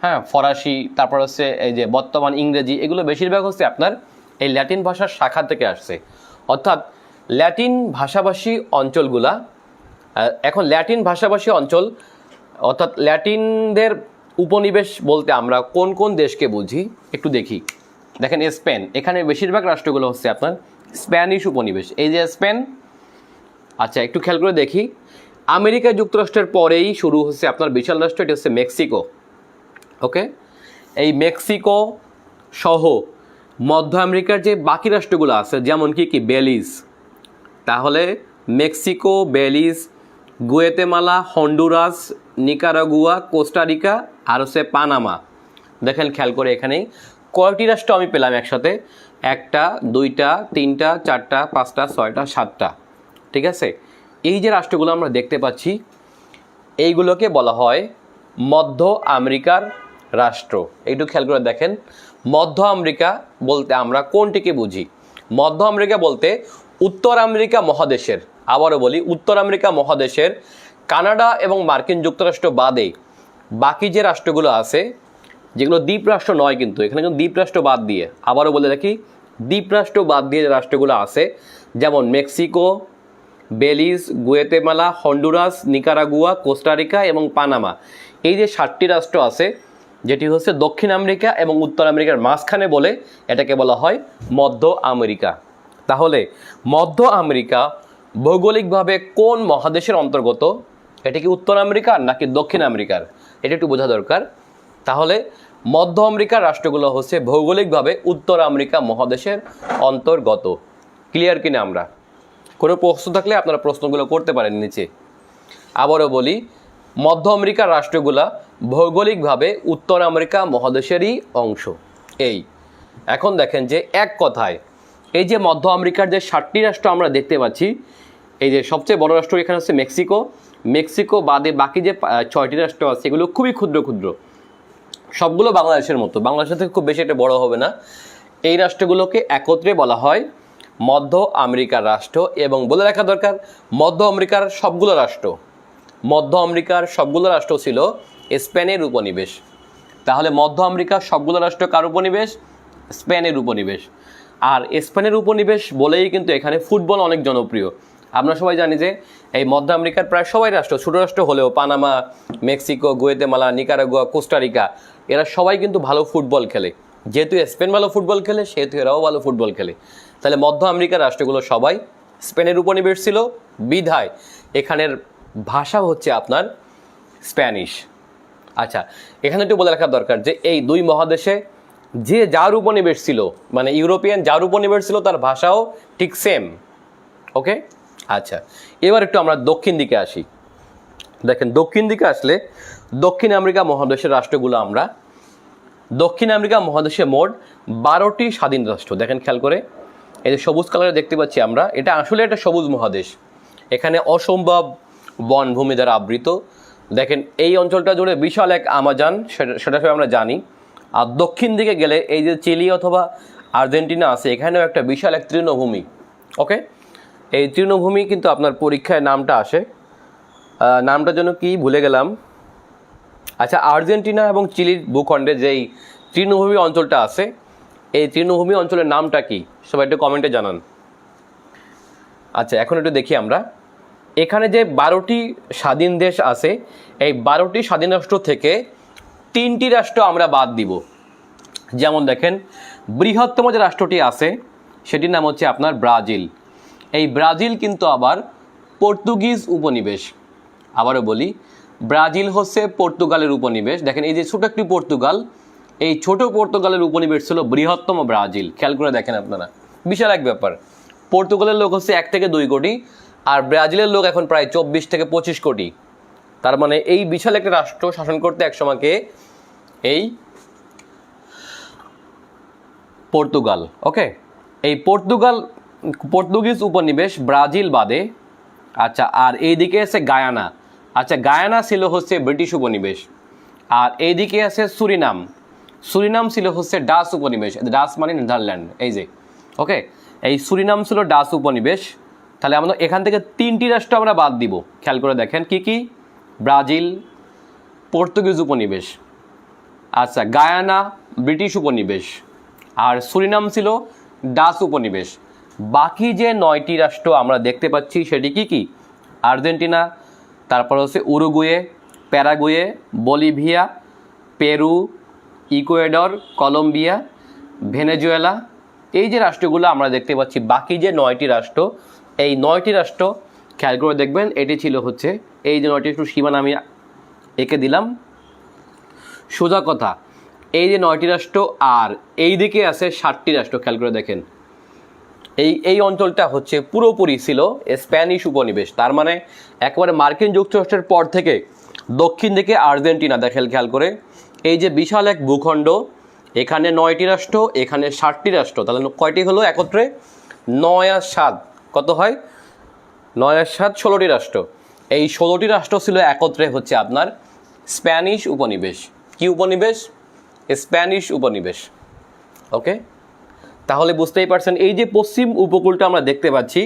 হ্যাঁ, ফরাসি, তারপর হচ্ছে এই যে বর্তমান ইংরেজি। এগুলো বেশিরভাগ হচ্ছে আপনার এই ল্যাটিন ভাষার শাখা থেকে আসছে। অর্থাৎ ল্যাটিন ভাষাভাষী অঞ্চলগুলা, এখন ল্যাটিন ভাষাভাষী অঞ্চল অর্থাৎ ল্যাটিনদের উপনিবেশ বলতে আমরা কোন কোন দেশকে বুঝি একটু দেখি। দেখেন, স্পেন, এখানে বেশিরভাগ রাষ্ট্রগুলো হচ্ছে আপনার স্প্যানিশ উপনিবেশ। এই যে স্পেন। আচ্ছা, একটু খেয়াল করে দেখি, আমেরিকা যুক্তরাষ্ট্রের পরেই শুরু হচ্ছে আপনার বিশাল রাষ্ট্র, এটা হচ্ছে মেক্সিকো। ওকে, এই মেক্সিকো সহ মধ্য আমেরিকার যে বাকি রাষ্ট্রগুলো আছে, যেমন কি বেলিজ, তাহলে Mexico, Belize, Guatemala, Honduras, Nicaragua, Costa Rica, আর হচ্ছে পানামা। দেখেন খেয়াল করে এখানেই কয়টি রাষ্ট্র আমি পেলাম একসাথে? 1টা, 2টা, 3টা, 4টা, 5টা, 6টা, 7টা। ঠিক আছে, এই যে রাষ্ট্রগুলো আমরা দেখতে পাচ্ছি, এইগুলোকে বলা হয় মধ্য আমেরিকার রাষ্ট্র। একটু খেয়াল করে দেখেন, মধ্য আমেরিকা বলতে আমরা কোনটিকে বুঝি? মধ্য আমেরিকা বলতে উত্তর আমেরিকা মহাদেশের, আবারও বলি, উত্তর আমেরিকা মহাদেশের কানাডা এবং মার্কিন যুক্তরাষ্ট্র বাদে বাকি যে রাষ্ট্রগুলো আছে, যেগুলো দ্বীপরাষ্ট্র নয়, কিন্তু এখানে কিন্তু দ্বীপরাষ্ট্র বাদ দিয়ে, আবারও বলে রাখি, দ্বীপরাষ্ট্র বাদ দিয়ে যে রাষ্ট্রগুলো আছে, যেমন Mexico, Belize, Guatemala, Honduras, Nicaragua, Costa Rica এবং পানামা, এই যে 7টি রাষ্ট্র আছে, যেটি হচ্ছে দক্ষিণ আমেরিকা এবং উত্তর আমেরিকার মাঝখানে বলে এটাকে বলা হয় মধ্য আমেরিকা। তাহলে মধ্য আমেরিকা ভৌগোলিকভাবে কোন মহাদেশের অন্তর্গত? এটা কি উত্তর আমেরিকার নাকি দক্ষিণ আমেরিকার? এটা একটু বোঝা দরকার। তাহলে মধ্য আমেরিকার রাষ্ট্রগুলো হচ্ছে ভৌগোলিকভাবে উত্তর আমেরিকা মহাদেশের অন্তর্গত। ক্লিয়ার কিনা আমরা? কোনো প্রশ্ন থাকলে আপনারা প্রশ্নগুলো করতে পারেন নিচে। আবারও বলি, মধ্য আমেরিকার রাষ্ট্রগুলা ভৌগোলিকভাবে উত্তর আমেরিকা মহাদেশেরই অংশ। এই এখন দেখেন যে এক কথায় এই যে মধ্য আমেরিকার যে 7টি রাষ্ট্র আমরা দেখতে পাচ্ছি, এই যে সবচেয়ে বড় রাষ্ট্র এখানে হচ্ছে মেক্সিকো। মেক্সিকো বাদে বাকি যে 6টি রাষ্ট্র আছে, এগুলো খুবই ক্ষুদ্র ক্ষুদ্র, সবগুলো বাংলাদেশের মতো, বাংলাদেশের থেকে খুব বেশি একটা বড় হবে না। এই রাষ্ট্রগুলোকে একত্রে বলা হয় মধ্য আমেরিকার রাষ্ট্র। এবং বলে রাখা দরকার, মধ্য আমেরিকার সবগুলো রাষ্ট্র ছিল স্পেনের উপনিবেশ। তাহলে মধ্য আমেরিকার সবগুলো রাষ্ট্র কার উপনিবেশ? স্পেনের উপনিবেশ। আর স্পেনের উপনিবেশ বলেই কিন্তু এখানে ফুটবল অনেক জনপ্রিয়। আমরা সবাই জানি যে এই মধ্য আমেরিকার প্রায় সবাই রাষ্ট্র, ছোটো রাষ্ট্র হলেও Panama, Mexico, Guatemala, Nicaragua, Costa Rica, এরা সবাই কিন্তু ভালো ফুটবল খেলে। যেহেতু স্পেন ভালো ফুটবল খেলে, সেহেতু এরাও ভালো ফুটবল খেলে। তাহলে মধ্য আমেরিকার রাষ্ট্রগুলো সবাই স্পেনের উপনিবেশ ছিল, বিধায় এখানের ভাষা হচ্ছে আপনার স্প্যানিশ। আচ্ছা, এখানে একটু বলে রাখা দরকার যে এই দুই মহাদেশে যে যার উপনিবেশ ছিল, মানে ইউরোপিয়ান যার উপনিবেশ ছিল, তার ভাষাও ঠিক সেম। ওকে, আচ্ছা, এবার একটু আমরা দক্ষিণ দিকে আসি। দেখেন, দক্ষিণ দিকে আসলে দক্ষিণ আমেরিকা মহাদেশের রাষ্ট্রগুলো আমরা, দক্ষিণ আমেরিকা মহাদেশে মোট 12টি স্বাধীন রাষ্ট্র। দেখেন খেয়াল করে, এই যে সবুজ কালারে দেখতে পাচ্ছি আমরা, এটা আসলে একটা সবুজ মহাদেশ। এখানে অসম্ভব বনভূমি দ্বারা আবৃত। দেখেন, এই অঞ্চলটা জুড়ে বিশাল এক আমাজন, সেটা আমরা জানি। আর দক্ষিণ দিকে গেলে এই যে চিলি অথবা আর্জেন্টিনা আছে, এখানেও একটা বিশাল এক তৃণভূমি। ওকে, এই তৃণভূমি কিন্তু আপনার পরীক্ষায় নামটা আসে, নামটা যেন কি ভুলে গেলাম। আচ্ছা, আর্জেন্টিনা এবং চিলির ভূখণ্ডে যেই তৃণভূমি অঞ্চলটা আছে, এই তৃণভূমি অঞ্চলের নামটা কি? সবাই একটু কমেন্টে জানান। আচ্ছা, এখন একটু দেখি আমরা এখানে যে 12টি স্বাধীন দেশ আছে, এই 12টি স্বাধীন রাষ্ট্র থেকে 3টি রাষ্ট্র আমরা বাদ দিব। যেমন দেখেন, বৃহত্তম যে রাষ্ট্রটি আছে সেটির নাম হচ্ছে আপনার ব্রাজিল। এই ব্রাজিল কিন্তু আবার পর্তুগিজ উপনিবেশ। আবারও বলি, ব্রাজিল হচ্ছে পর্তুগালের উপনিবেশ। দেখেন এই যে ছোট একটি পর্তুগাল, এই ছোট পর্তুগালের উপনিবেশ ছিল বৃহত্তম ব্রাজিল। খেয়াল করে দেখেন আপনারা, বিশাল এক ব্যাপার। পর্তুগালের লোক হচ্ছে 1 থেকে 2 কোটি, আর ব্রাজিলের লোক এখন প্রায় 24 থেকে 25 কোটি। তার মানে এই বিশাল একটা রাষ্ট্র শাসন করতে একসময়কে এই পর্তুগাল। ওকে, এই পর্তুগিজ উপনিবেশ ব্রাজিল বাদে। আচ্ছা, আর এইদিকে আছে গায়ানা। আচ্ছা, গায়ানা ছিল হচ্ছে ব্রিটিশ উপনিবেশ। আর এইদিকে আছে সুরিনাম। সুরিনাম ছিল হচ্ছে ডাচ উপনিবেশ। ডাচ মানে নেদারল্যান্ড, এই যে। ওকে, এই সুরিনাম ছিল ডাচ উপনিবেশ। তাহলে আমরা এখান থেকে 3টি রাষ্ট্র আমরা বাদ দিব। খেয়াল করে দেখেন কি কি। ব্রাজিল পর্তুগিজ উপনিবেশ, আচ্ছা গায়ানা ব্রিটিশ উপনিবেশ, আর সুরিনাম ছিল ডাচ উপনিবেশ। বাকি যে 9টি রাষ্ট্র আমরা দেখতে পাচ্ছি সেটি কি কি? আর্জেন্টিনা, তারপর হচ্ছে Uruguay, Paraguay, Bolivia, Peru, Ecuador, Colombia, Venezuela. এই যে রাষ্ট্রগুলো আমরা দেখতে পাচ্ছি, বাকি যে 9টি রাষ্ট্র, এই 9টি রাষ্ট্র খেয়াল করে দেখবেন এটি ছিল হচ্ছে এই যে 9টি একটু সীমানা আমি এঁকে দিলাম। সোজা কথা, এই যে 9টি রাষ্ট্র আর এই দিকে আছে 7টি রাষ্ট্র। খেয়াল করে দেখেন এই অঞ্চলটা হচ্ছে পুরোপুরি ছিল স্প্যানিশ উপনিবেশ। তার মানে একেবারে মার্কিন যুক্তরাষ্ট্রের পর থেকে দক্ষিণ দিকে আর্জেন্টিনা। দেখেন খেয়াল করে, এই যে বিশাল এক ভূখণ্ড, এখানে 9টি রাষ্ট্র, এখানে 7টি রাষ্ট্র। তাহলে কয়টি হলো একত্রে? 9 আর 7 কত হয়? 9 আর 7 16টি রাষ্ট্র। এই 16টি রাষ্ট্র ছিল একত্রে হচ্ছে আপনার স্প্যানিশ উপনিবেশ। কি উপনিবেশ? স্প্যানিশ উপনিবেশ। ওকে, তাহলে বুঝতেই পারছেন এই যে পশ্চিম উপকূলটা আমরা দেখতে পাচ্ছি,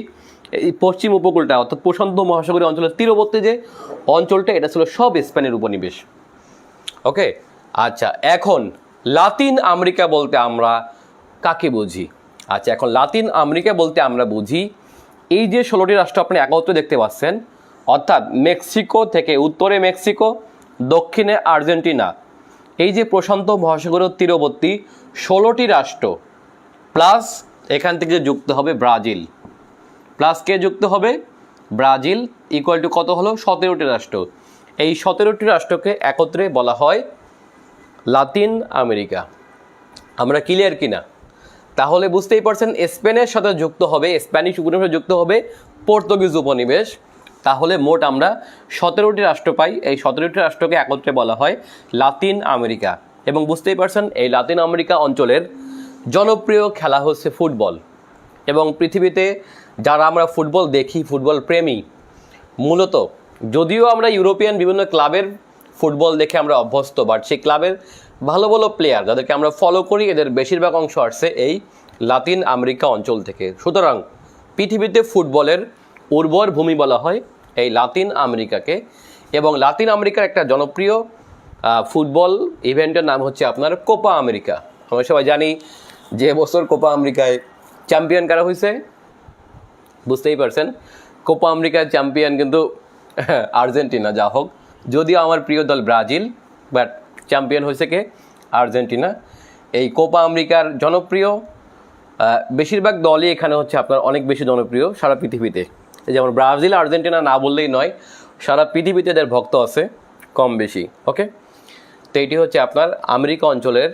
এই পশ্চিম উপকূলটা অর্থাৎ প্রশান্ত মহাসাগরীয় অঞ্চলের তীরবর্তী যে অঞ্চলটা, এটা ছিল সব স্পেনের উপনিবেশ। ওকে, আচ্ছা এখন লাতিন আমেরিকা বলতে আমরা কাকে বুঝি? আচ্ছা, এখন লাতিন আমেরিকা বলতে আমরা বুঝি এই যে 16টি রাষ্ট্র আপনি একত্রে দেখতে পাচ্ছেন, অর্থাৎ মেক্সিকো থেকে উত্তরে মেক্সিকো, দক্ষিণে আর্জেন্টিনা, এই যে প্রশান্ত মহাসাগরীয় তীরবর্তী 16টি রাষ্ট্র, প্লাস এখান থেকে যুক্ত হবে ব্রাজিল, প্লাস কে যুক্ত হবে? ব্রাজিল, ইকুয়াল টু কত হলো? 17টি রাষ্ট্র। এই 17টি রাষ্ট্রকে একত্রে বলা হয় লাতিন আমেরিকা। আমরা ক্লিয়ার কিনা? তাহলে বুঝতেই পারছেন স্পেনের সাথে যুক্ত হবে, স্প্যানিশ উপনিবেশে যুক্ত হবে পর্তুগিজ উপনিবেশ। তাহলে মোট আমরা 17টি রাষ্ট্র পাই। এই 17টি রাষ্ট্রকে একত্রে বলা হয় লাতিন আমেরিকা। এবং বুঝতেই পারছেন এই লাতিন আমেরিকা অঞ্চলের জনপ্রিয় খেলা হচ্ছে ফুটবল। এবং পৃথিবীতে যারা আমরা ফুটবল দেখি, ফুটবল প্রেমী মূলত, যদিও আমরা ইউরোপিয়ান বিভিন্ন ক্লাবের ফুটবল দেখে আমরা অভ্যস্ত, বাট সেই ক্লাবের ভালো ভালো প্লেয়ার যাদেরকে আমরা ফলো করি, এদের বেশিরভাগ অংশ আসছে এই লাতিন আমেরিকা অঞ্চল থেকে। সুতরাং পৃথিবীতে ফুটবলের উর্বর ভূমি বলা হয় এই লাতিন আমেরিকাকে। এবং লাতিন আমেরিকার একটা জনপ্রিয় ফুটবল ইভেন্টের নাম হচ্ছে আপনার কোপা আমেরিকা। আমরা সবাই জানি যে বছর কোপা আমেরিকায় চ্যাম্পিয়ন কারা হয়েছে, বুঝতেই পারছেন কোপা আমেরিকার চ্যাম্পিয়ন কিন্তু আর্জেন্টিনা। যা হোক, যদিও আমার প্রিয় দল ব্রাজিল, বাট চ্যাম্পিয়ন হয়েছে কে? আর্জেন্টিনা। এই কোপা আমেরিকার জনপ্রিয় বেশিরভাগ দলই এখানে হচ্ছে আপনার অনেক বেশি জনপ্রিয় সারা পৃথিবীতে। যেমন ব্রাজিল, আর্জেন্টিনা না বললেই নয়, সারা পৃথিবীতে এদের ভক্ত আছে কম বেশি। ওকে, তো এটি হচ্ছে আপনার আমেরিকা অঞ্চলের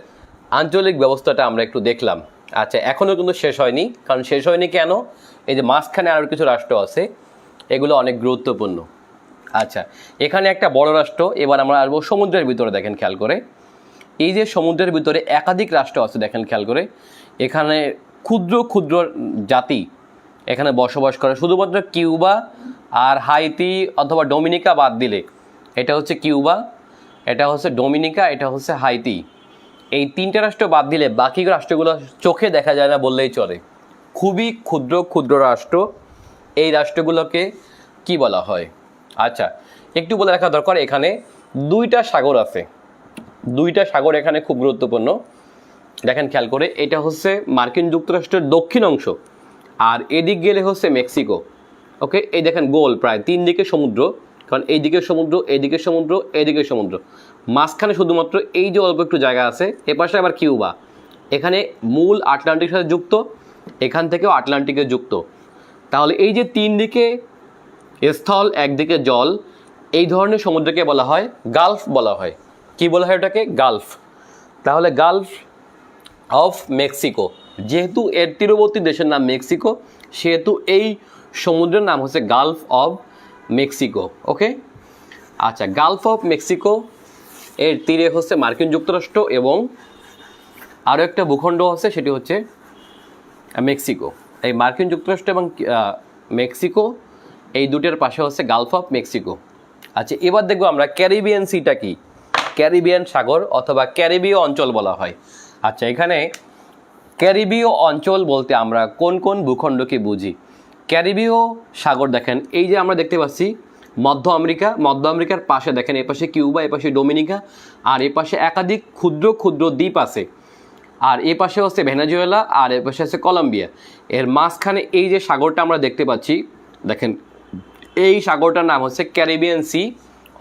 আঞ্চলিক ব্যবস্থাটা আমরা একটু দেখলাম। আচ্ছা, এখনও কিন্তু শেষ হয়নি। কারণ শেষ হয়নি কেন? এই যে মাঝখানে আরও কিছু রাষ্ট্র আছে, এগুলো অনেক গুরুত্বপূর্ণ। আচ্ছা, এখানে একটা বড় রাষ্ট্র। এবার আমরা আসবো সমুদ্রের ভিতরে। দেখেন খেয়াল করে, এই যে সমুদ্রের ভিতরে একাধিক রাষ্ট্র আছে, দেখেন খেয়াল করে, এখানে ক্ষুদ্র ক্ষুদ্র জাতি এখানে বসবাস করে। শুধুমাত্র কিউবা আর হাইতি অথবা ডোমিনিকা বাদ দিলে, এটা হচ্ছে কিউবা, এটা হচ্ছে ডোমিনিকা, এটা হচ্ছে হাইতি, এই 3টে রাষ্ট্র বাদ দিলে বাকি রাষ্ট্রগুলো চোখে দেখা যায় না বললেই চলে। খুবই ক্ষুদ্র ক্ষুদ্র রাষ্ট্র। এই রাষ্ট্রগুলোকে কি বলা হয়? আচ্ছা, একটু বলে রাখা দরকার, এখানে 2টা সাগর আছে। 2টা সাগর এখানে খুব গুরুত্বপূর্ণ। দেখেন খেয়াল করে, এটা হচ্ছে মার্কিন যুক্তরাষ্ট্রের দক্ষিণ অংশ, আর এদিক গেলে হচ্ছে মেক্সিকো। ওকে, এই দেখেন গোল প্রায় 3 দিকে সমুদ্র, কারণ এইদিকে সমুদ্র, এইদিকে সমুদ্র, এইদিকে সমুদ্র, মাঝখানে শুধুমাত্র এই যে অল্প একটু জায়গা আছে, এপাশে আবার কিউবা। এখানে মূল আটলান্টিকের সাথে যুক্ত, এখান থেকেও আটলান্টিকে যুক্ত। তাহলে এই যে তিন দিকে স্থল, একদিকে জল, এই ধরনের সমুদ্রকে বলা হয় গালফ বলা হয়। কি বলা হয় এটাকে? গালফ। তাহলে গালফ অফ মেক্সিকো, যেহেতু এর তীরবর্তী দেশের নাম মেক্সিকো, সেহেতু এই সমুদ্রের নাম হচ্ছে গালফ অফ মেক্সিকো। ওকে, আচ্ছা, গালফ অফ মেক্সিকো এর তীরে হচ্ছে মার্কিন যুক্তরাষ্ট্র এবং আরও একটা ভূখণ্ড আছে, সেটি হচ্ছে মেক্সিকো। এই মার্কিন যুক্তরাষ্ট্র এবং মেক্সিকো এই দুটোর পাশে হচ্ছে গালফ অফ মেক্সিকো। আচ্ছা, এবার দেখবো আমরা ক্যারিবিয়ান সিটা কি। ক্যারিবিয়ান সাগর অথবা ক্যারিবীয় অঞ্চল বলা হয়। আচ্ছা, এখানে ক্যারিবীয় অঞ্চল বলতে আমরা কোন কোন ভূখণ্ডকে বুঝি? ক্যারিবীয় সাগর দেখেন, এই যে আমরা দেখতে পাচ্ছি মধ্য আমেরিকা, মধ্য আমেরিকার পাশে দেখেন এপাশে কিউবা, এপাশে ডোমিনিকা, আর এপাশে একাধিক ক্ষুদ্র ক্ষুদ্র দ্বীপ আছে, আর এ পাশে হচ্ছে ভেনেজুয়েলা, আর এ পাশে আছে কলম্বিয়া। এর মাঝখানে এই যে সাগরটা আমরা দেখতে পাচ্ছি, দেখেন এই সাগরটার নাম হচ্ছে ক্যারিবিয়ান সি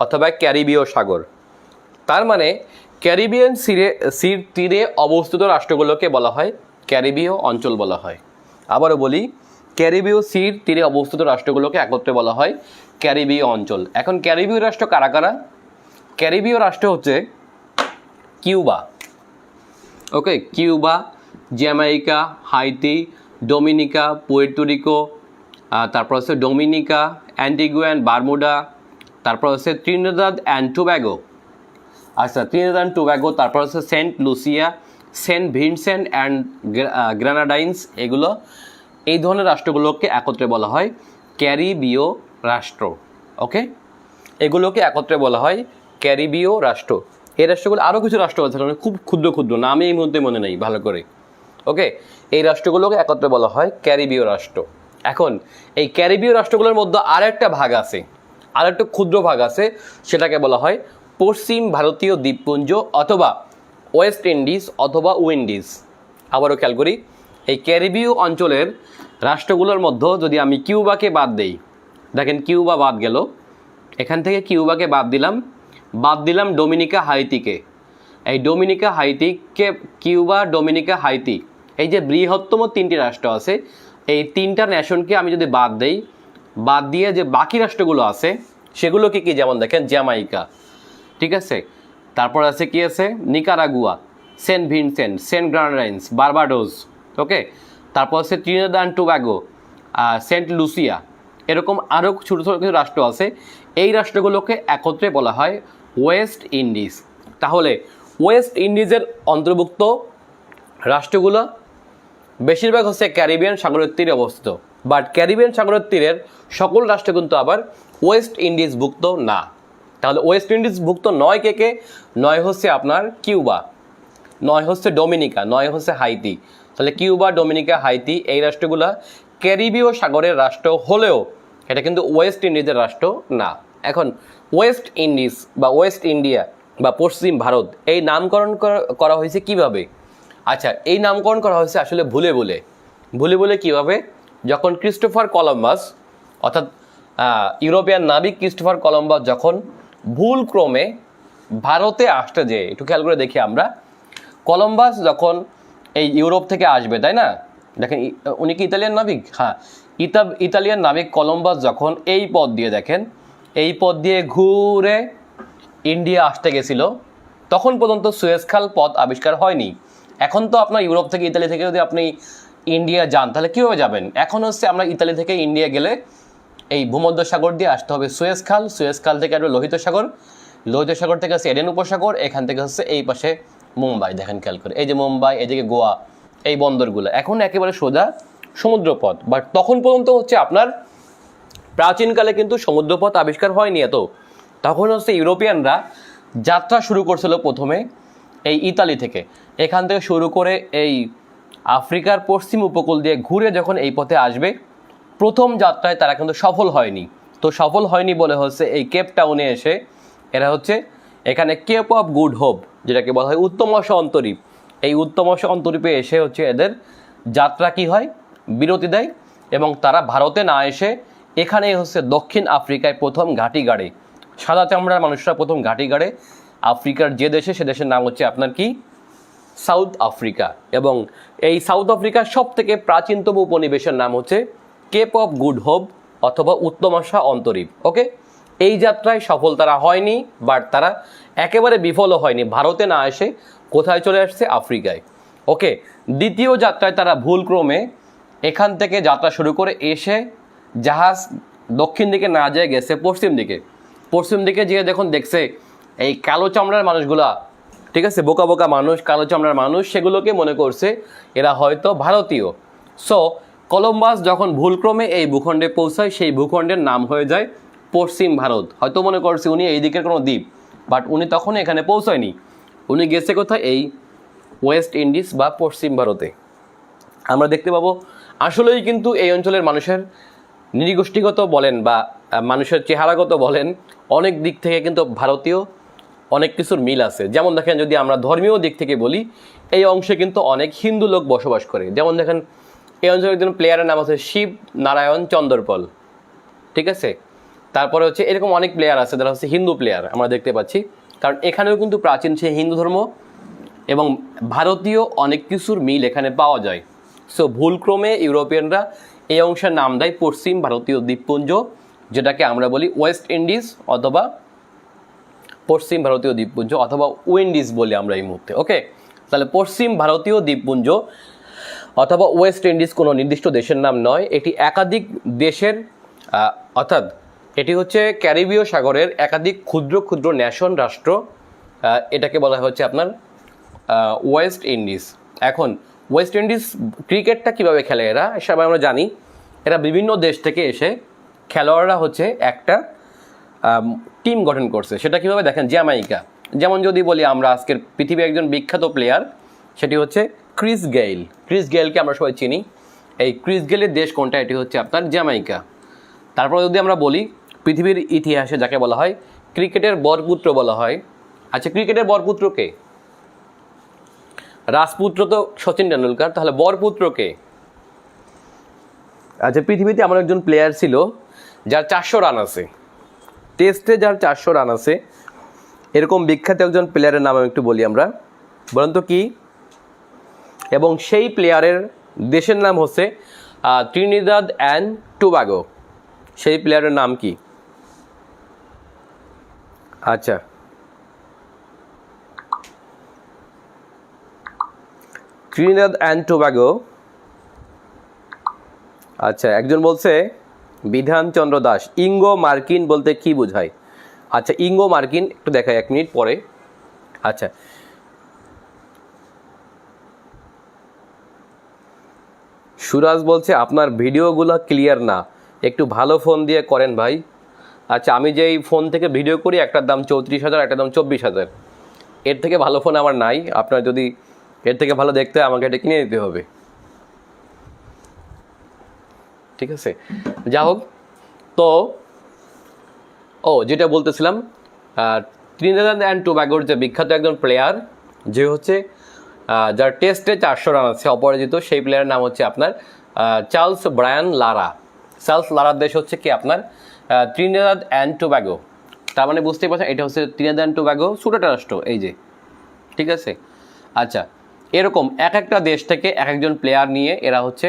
অথবা ক্যারিবীয় সাগর। তার মানে ক্যারিবিয়ান সির তীরে অবস্থিত রাষ্ট্রগুলোকে বলা হয় ক্যারিবীয় অঞ্চল বলা হয়। আবারও বলি, ক্যারিবীয় সির তীরে অবস্থিত রাষ্ট্রগুলোকে একত্রে বলা হয় ক্যারিবীয় অঞ্চল। এখন ক্যারিবীয় রাষ্ট্র কারা কারা? ক্যারিবীয় রাষ্ট্র হচ্ছে Cuba, okay, Cuba, Jamaica, Haiti, Dominica, Puerto, তারপর হচ্ছে ডোমিনিকা, অ্যান্টিগুয়া অ্যান্ড বারমুডা, তারপর হচ্ছে ত্রিনিদাদ অ্যান্ড টোব্যাগো। আচ্ছা, ত্রিনিদাদ অ্যান্ড টোব্যাগো, তারপর হচ্ছে Saint Lucia, Saint Vincent and Grenadines. এগুলো, এই ধরনের রাষ্ট্রগুলোকে একত্রে বলা হয় ক্যারিবীয় রাষ্ট্র। ওকে, এগুলোকে একত্রে বলা হয় ক্যারিবীয় রাষ্ট্র। এই রাষ্ট্রগুলো আরও কিছু রাষ্ট্র আছে, খুব ক্ষুদ্র ক্ষুদ্র, নামে এই মুহূর্তে মনে নেই ভালো করে। ওকে, এই রাষ্ট্রগুলোকে একত্রে বলা হয় ক্যারিবীয় রাষ্ট্র। এখন এই ক্যারিবীয় রাষ্ট্রগুলোর মধ্যে আরেকটা ভাগ আছে, আরেকটা ক্ষুদ্র ভাগ আছে, সেটাকে বলা হয় পশ্চিম ভারতীয় দ্বীপপুঞ্জ অথবা ওয়েস্ট ইন্ডিজ অথবা উইন্ডিজ। আবারও খেয়াল করি, এই ক্যারিবীয় অঞ্চলের রাষ্ট্রগুলোর মধ্যে যদি আমি কিউবাকে বাদ দেই, দেখেন কিউবা বাদ গেল, এখান থেকে কিউবাকে বাদ দিলাম ডোমিনিকা হাইতিকে। এই ডোমিনিকা হাইতিকে, কিউবা, ডোমিনিকা, হাইতি, এই যে বৃহত্তম তিনটি রাষ্ট্র আছে, এই তিনটা নেশনকে আমি যদি বাদ দিয়ে যে বাকি রাষ্ট্রগুলো আছে সেগুলোকে কি, যেমন দেখেন জ্যামাইকা, ঠিক আছে, তারপর আছে কি আছে Nicaragua, Saint Vincent, Saint Grenadines, Barbados, okay, তারপর আছে Trinidad and Tobago, Saint Lucia, এরকম আরও ছোটো ছোটো কিছু রাষ্ট্র আছে। এই রাষ্ট্রগুলোকে একত্রে বলা হয় ওয়েস্ট ইন্ডিজ। তাহলে ওয়েস্ট ইন্ডিজের অন্তর্ভুক্ত রাষ্ট্রগুলো বেশিরভাগ হচ্ছে ক্যারিবিয়ান সাগরের তীরে অবস্থিত, বাট ক্যারিবিয়ান সাগরের তীরের সকল রাষ্ট্র কিন্তু আবার ওয়েস্ট ইন্ডিজ ভুক্ত না। তাহলে ওয়েস্ট ইন্ডিজ ভুক্ত নয় কে? নয় হচ্ছে আপনার কিউবা, নয় হচ্ছে ডোমিনিকা, নয় হচ্ছে হাইতি। তাহলে কিউবা, ডোমিনিকা, হাইতি এই রাষ্ট্রগুলো ক্যারিবীয় সাগরের রাষ্ট্র হলেও এটা কিন্তু ওয়েস্ট ইন্ডিজের রাষ্ট্র না। এখন ওয়েস্ট ইন্ডিজ বা ওয়েস্ট ইন্ডিয়া বা পশ্চিম ভারত, এই নামকরণ করা হয়েছে কিভাবে? আচ্ছা, এই নামকরণ করা হয়েছে আসলে ভুলে ভুলে কিভাবে? যখন ক্রিস্টোফার কলম্বাস, অর্থাৎ ইউরোপিয়ান নাবিক ক্রিস্টোফার কলম্বাস যখন ভুলক্রমে ভারতে আসতে যেয়ে, একটু খেয়াল করে দেখি আমরা, কলম্বাস যখন এই ইউরোপ থেকে আসবে, তাই না? দেখেন উনি কি ইতালিয়ান নাবিক? হ্যাঁ, ইতালিয়ান নাবিক কলম্বাস যখন এই পথ দিয়ে, দেখেন এই পথ দিয়ে ঘুরে ইন্ডিয়া আসতে গেছিল, তখন পর্যন্ত সুয়েজ খাল পথ আবিষ্কার হয়নি। এখন তো আপনার ইউরোপ থেকে, ইতালি থেকে যদি আপনি ইন্ডিয়া যান, তাহলে কীভাবে যাবেন? এখন হচ্ছে আমরা ইতালি থেকে ইন্ডিয়া গেলে এই ভূমধ্যসাগর দিয়ে আসতে হবে সুয়েজ খাল থেকে আসবে লোহিত সাগর থেকে হচ্ছে এডেন উপসাগর, এখান থেকে হচ্ছে এই পাশে মুম্বাই। দেখেন খেয়াল করে, এই যে মুম্বাই, এদিকে গোয়া, এই বন্দরগুলো এখন একেবারে সোজা সমুদ্রপথ। বাট তখন পর্যন্ত হচ্ছে আপনার প্রাচীনকালে কিন্তু সমুদ্রপথ আবিষ্কার হয়নি এত। তখন হচ্ছে ইউরোপিয়ানরা যাত্রা শুরু করছিল প্রথমে এই ইতালি থেকে, এখান থেকে শুরু করে এই আফ্রিকার পশ্চিম উপকূল দিয়ে ঘুরে যখন এই পথে আসবে, প্রথম যাত্রায় তারা কিন্তু সফল হয়নি। তো সফল হয়নি বলে হচ্ছে এই কেপ টাউনে এসে এরা হচ্ছে এখানে কেপ অফ গুড হোপ, যেটাকে বলা হয় উত্তম আশা অন্তরীপ, এই উত্তম আশা অন্তরীপে এসে হচ্ছে এদের যাত্রা কি হয়, বিরতি দেয়, এবং তারা ভারতে না এসে এখানেই হচ্ছে দক্ষিণ আফ্রিকায় প্রথম ঘাঁটি গাড়ে, সাদা চামড়ার মানুষরা প্রথম ঘাঁটি গাড়ে আফ্রিকার যে দেশে, সে দেশের নাম হচ্ছে আপনার কি সাউথ আফ্রিকা, এবং এই সাউথ আফ্রিকার সব থেকে প্রাচীনতম উপনিবেশের নাম হচ্ছে কেপ অফ গুড হোপ অথবা উত্তম আশা অন্তরীপ। ওকে, এই যাত্রায় সফল তারা হয়নি, বাট তারা একেবারে বিফলও হয়নি। ভারতে না এসে কোথায় চলে আসছে? আফ্রিকায়। ওকে, দ্বিতীয় যাত্রায় তারা ভুলক্রমে এখান থেকে যাত্রা শুরু করে এসে জাহাজ দক্ষিণ দিকে না যেয়ে গেছে পশ্চিম দিকে। পশ্চিম দিকে যেয়ে দেখুন দেখছে এই কালো চামড়ার মানুষগুলা, ঠিক আছে, বোকা বোকা মানুষ, কালো চামড়ার মানুষ, সেগুলোকে মনে করছে এরা হয়তো ভারতীয়। সো কলম্বাস যখন ভুলক্রমে এই ভূখণ্ডে পৌঁছায়, সেই ভূখণ্ডের নাম হয়ে যায় পশ্চিম ভারত। হয়তো মনে করছে উনি এই দিকের কোনো দ্বীপ, বাট উনি তখন এখানে পৌঁছায়নি, উনি গেছে কোথায়? এই ওয়েস্ট ইন্ডিজ বা পশ্চিম ভারতে। আমরা দেখতে পাবো আসলেই কিন্তু এই অঞ্চলের মানুষের নৃগোষ্ঠীগত বলেন বা মানুষের চেহারাগত বলেন, অনেক দিক থেকে কিন্তু ভারতীয় অনেক কিছুর মিল আছে। যেমন দেখেন, যদি আমরা ধর্মীয় দিক থেকে বলি, এই অংশে কিন্তু অনেক হিন্দু লোক বসবাস করে। যেমন দেখেন, এই অঞ্চলের একজন প্লেয়ারের নাম আছে শিব নারায়ণ চন্দরপল, ঠিক আছে। তারপরে হচ্ছে এরকম অনেক প্লেয়ার আছে যারা হচ্ছে হিন্দু প্লেয়ার আমরা দেখতে পাচ্ছি, কারণ এখানেও কিন্তু প্রাচীন সেই হিন্দু ধর্ম এবং ভারতীয় অনেক কিছুর মিল এখানে পাওয়া যায়। সো ভুলক্রমে ইউরোপিয়ানরা এই অংশের নাম দেয় পশ্চিম ভারতীয় দ্বীপপুঞ্জ, যেটাকে আমরা বলি ওয়েস্ট ইন্ডিজ অথবা পশ্চিম ভারতীয় দ্বীপপুঞ্জ অথবা উইন্ডিজ বলি আমরা এই মুহূর্তে। ওকে, তাহলে পশ্চিম ভারতীয় দ্বীপপুঞ্জ অথবা ওয়েস্ট ইন্ডিজ কোনো নির্দিষ্ট দেশের নাম নয়, এটি একাধিক দেশের অর্থাৎ এটি হচ্ছে ক্যারিবীয় সাগরের একাধিক ক্ষুদ্র ক্ষুদ্র ন্যাশন রাষ্ট্র, এটাকে বলা হচ্ছে আপনার ওয়েস্ট ইন্ডিজ। এখন ওয়েস্ট ইন্ডিজ ক্রিকেটটা কীভাবে খেলে এরা, সবাই আমরা জানি, এরা বিভিন্ন দেশ থেকে এসে খেলোয়াড়রা হচ্ছে একটা টিম গঠন করছে। সেটা কীভাবে দেখেন, জ্যামাইকা। যেমন যদি বলি আমরা আজকের পৃথিবীর একজন বিখ্যাত প্লেয়ার, সেটি হচ্ছে ক্রিস গেইল। ক্রিস গেইলকে আমরা সবাই চিনি। এই ক্রিস গেইলের দেশ কোনটা? এটি হচ্ছে আপনার জ্যামাইকা। তারপর যদি আমরা বলি পৃথিবীর ইতিহাসে যাকে বলা হয় ক্রিকেটের বরপুত্র বলা হয়, আচ্ছা ক্রিকেটের বরপুত্র কে? রাজপুত্র তো সচিন টেন্ডুলকার, তাহলে বরপুত্র কে? আচ্ছা পৃথিবীতে এমন একজন প্লেয়ার ছিল যার 400 রান আছে, টেস্টে যার 400 রান আছে, এরকম বিখ্যাত একজন প্লেয়ারের নাম একটু বলি আমরা, বলুন তো কি? এবং সেই প্লেয়ারের দেশের নাম হচ্ছে ত্রিনিদাদ অ্যান্ড টোবাগো। সেই প্লেয়ারের নাম কি? আচ্ছা ত্রিনিদাদ অ্যান্ড টোবাগো। আচ্ছা একজন বলছে বিধানচন্দ্র দাস। ইঙ্গো মার্কিন বলতে কি বোঝায়? আচ্ছা ইঙ্গো মার্কিন একটু দেখাই 1 মিনিট পরে। আচ্ছা সুরাজ বলছে আপনার ভিডিওগুলো ক্লিয়ার না, একটু ভালো ফোন দিয়ে করেন ভাই। আচ্ছা আমি যেই ফোন থেকে ভিডিও করি একটার দাম 34,000, একটার দাম 24,000, এর থেকে ভালো ফোন আমার নাই। আপনার যদি এর থেকে ভালো দেখতে হয় আমাকে এটা কিনে দিতে হবে, ঠিক আছে। যা হোক, তো যেটা বলতেছিলাম, ত্রিনিদাদ অ্যান্ড টোবাগোর যে বিখ্যাত একজন প্লেয়ার যে হচ্ছে যার টেস্টে 400 রান আছে অপরাজিত, সেই প্লেয়ারের নাম হচ্ছে আপনার চার্লস ব্রায়ান লারা। চার্লস লারার দেশ হচ্ছে কি আপনার ত্রিনিদাদ অ্যান্ড টোবাগো। তার মানে বুঝতেই পারছেন এটা হচ্ছে ত্রিনিদাদ অ্যান্ড টোবাগো ছোট একটা রাষ্ট্র, এই যে, ঠিক আছে। আচ্ছা এরকম এক একটা দেশ থেকে এক একজন প্লেয়ার নিয়ে এরা হচ্ছে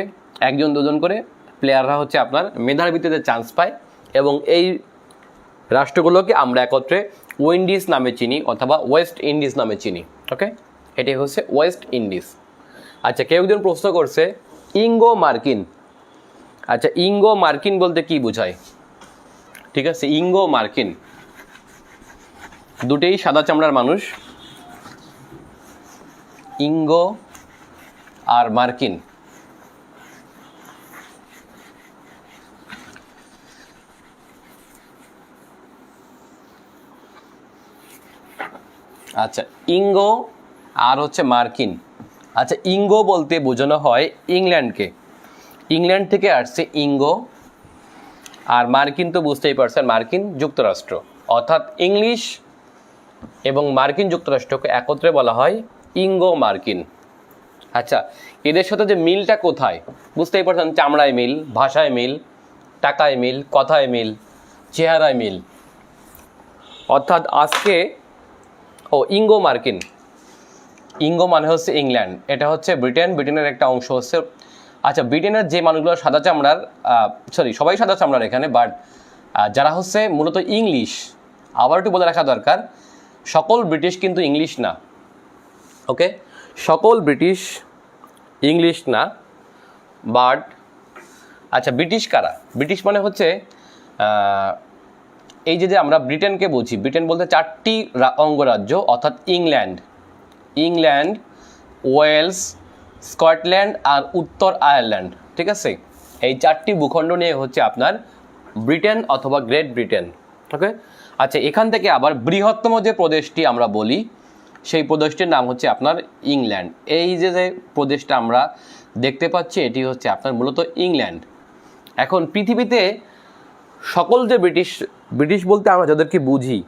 1-2 করে প্লেয়াররা হচ্ছে আপনার মেধার ভিত্তিতে চান্স পায়, এবং এই রাষ্ট্রগুলোকে আমরা একত্রে উইন্ডিজ নামে চিনি অথবা ওয়েস্ট ইন্ডিজ নামে চিনি। ওকে, এটি হচ্ছে ওয়েস্ট ইন্ডিজ। আচ্ছা কেউ একজন প্রশ্ন করছে ইঙ্গো মার্কিন। আচ্ছা ইঙ্গো মার্কিন বলতে কি বোঝায়? ঠিক আছে, ইঙ্গো মার্কিন দুটেই সাদা চামড়ার মানুষ, ইঙ্গো আর মার্কিন। আচ্ছা ইঙ্গো আর হচ্ছে মার্কিন। আচ্ছা ইঙ্গো বলতে বোঝানো হয় ইংল্যান্ডকে, ইংল্যান্ড থেকে আসছে ইঙ্গো, আর মার্কিন তো বুঝতেই পারছেন মার্কিন যুক্তরাষ্ট্র, অর্থাৎ ইংলিশ এবং মার্কিন যুক্তরাষ্ট্রকে একত্রে বলা হয় ইঙ্গো মার্কিন। আচ্ছা এদের সাথে যে মিলটা কোথায় বুঝতেই পারছেন, চামড়ায় মিল, ভাষায় মিল, টাকায় মিল, কথায় মিল, চেহারায় মিল। অর্থাৎ আজকে ইঙ্গো মার্কিন, ইঙ্গো মানে হচ্ছে ইংল্যান্ড, এটা হচ্ছে ব্রিটেন, ব্রিটেনের একটা অংশ হচ্ছে। আচ্ছা, ব্রিটেনের যে মানুষগুলো সাদা চামড়ার, সবাই সাদা চামড়ার এখানে, বাট যারা হচ্ছে মূলত ইংলিশ, আবার একটু বলে রাখা দরকার, সকল ব্রিটিশ কিন্তু ইংলিশ না, ওকে, সকল ব্রিটিশ ইংলিশ না, বাট আচ্ছা ব্রিটিশ কারা? ব্রিটিশ মানে হচ্ছে এই যে আমরা ব্রিটেনকে বুঝি, ব্রিটেন বলতে 4টি অঙ্গরাজ্য, অর্থাৎ ইংল্যান্ড, ওয়েলস, স্কটল্যান্ড আর উত্তর আয়ারল্যান্ড, ঠিক আছে? এই 4টি ভূখণ্ড নিয়ে হচ্ছে আপনার ব্রিটেন অথবা গ্রেট ব্রিটেন, ওকে। আচ্ছা, এখান থেকে আবার বৃহত্তম যে প্রদেশটি আমরা বলি, সেই প্রদেশটির নাম হচ্ছে আপনার ইংল্যান্ড। এই যে প্রদেশটা আমরা দেখতে পাচ্ছি, এটি হচ্ছে আপনার মূলত ইংল্যান্ড। এখন পৃথিবীতে সকল যে ব্রিটিশ বলতে আমরা যাদেরকে বুঝি,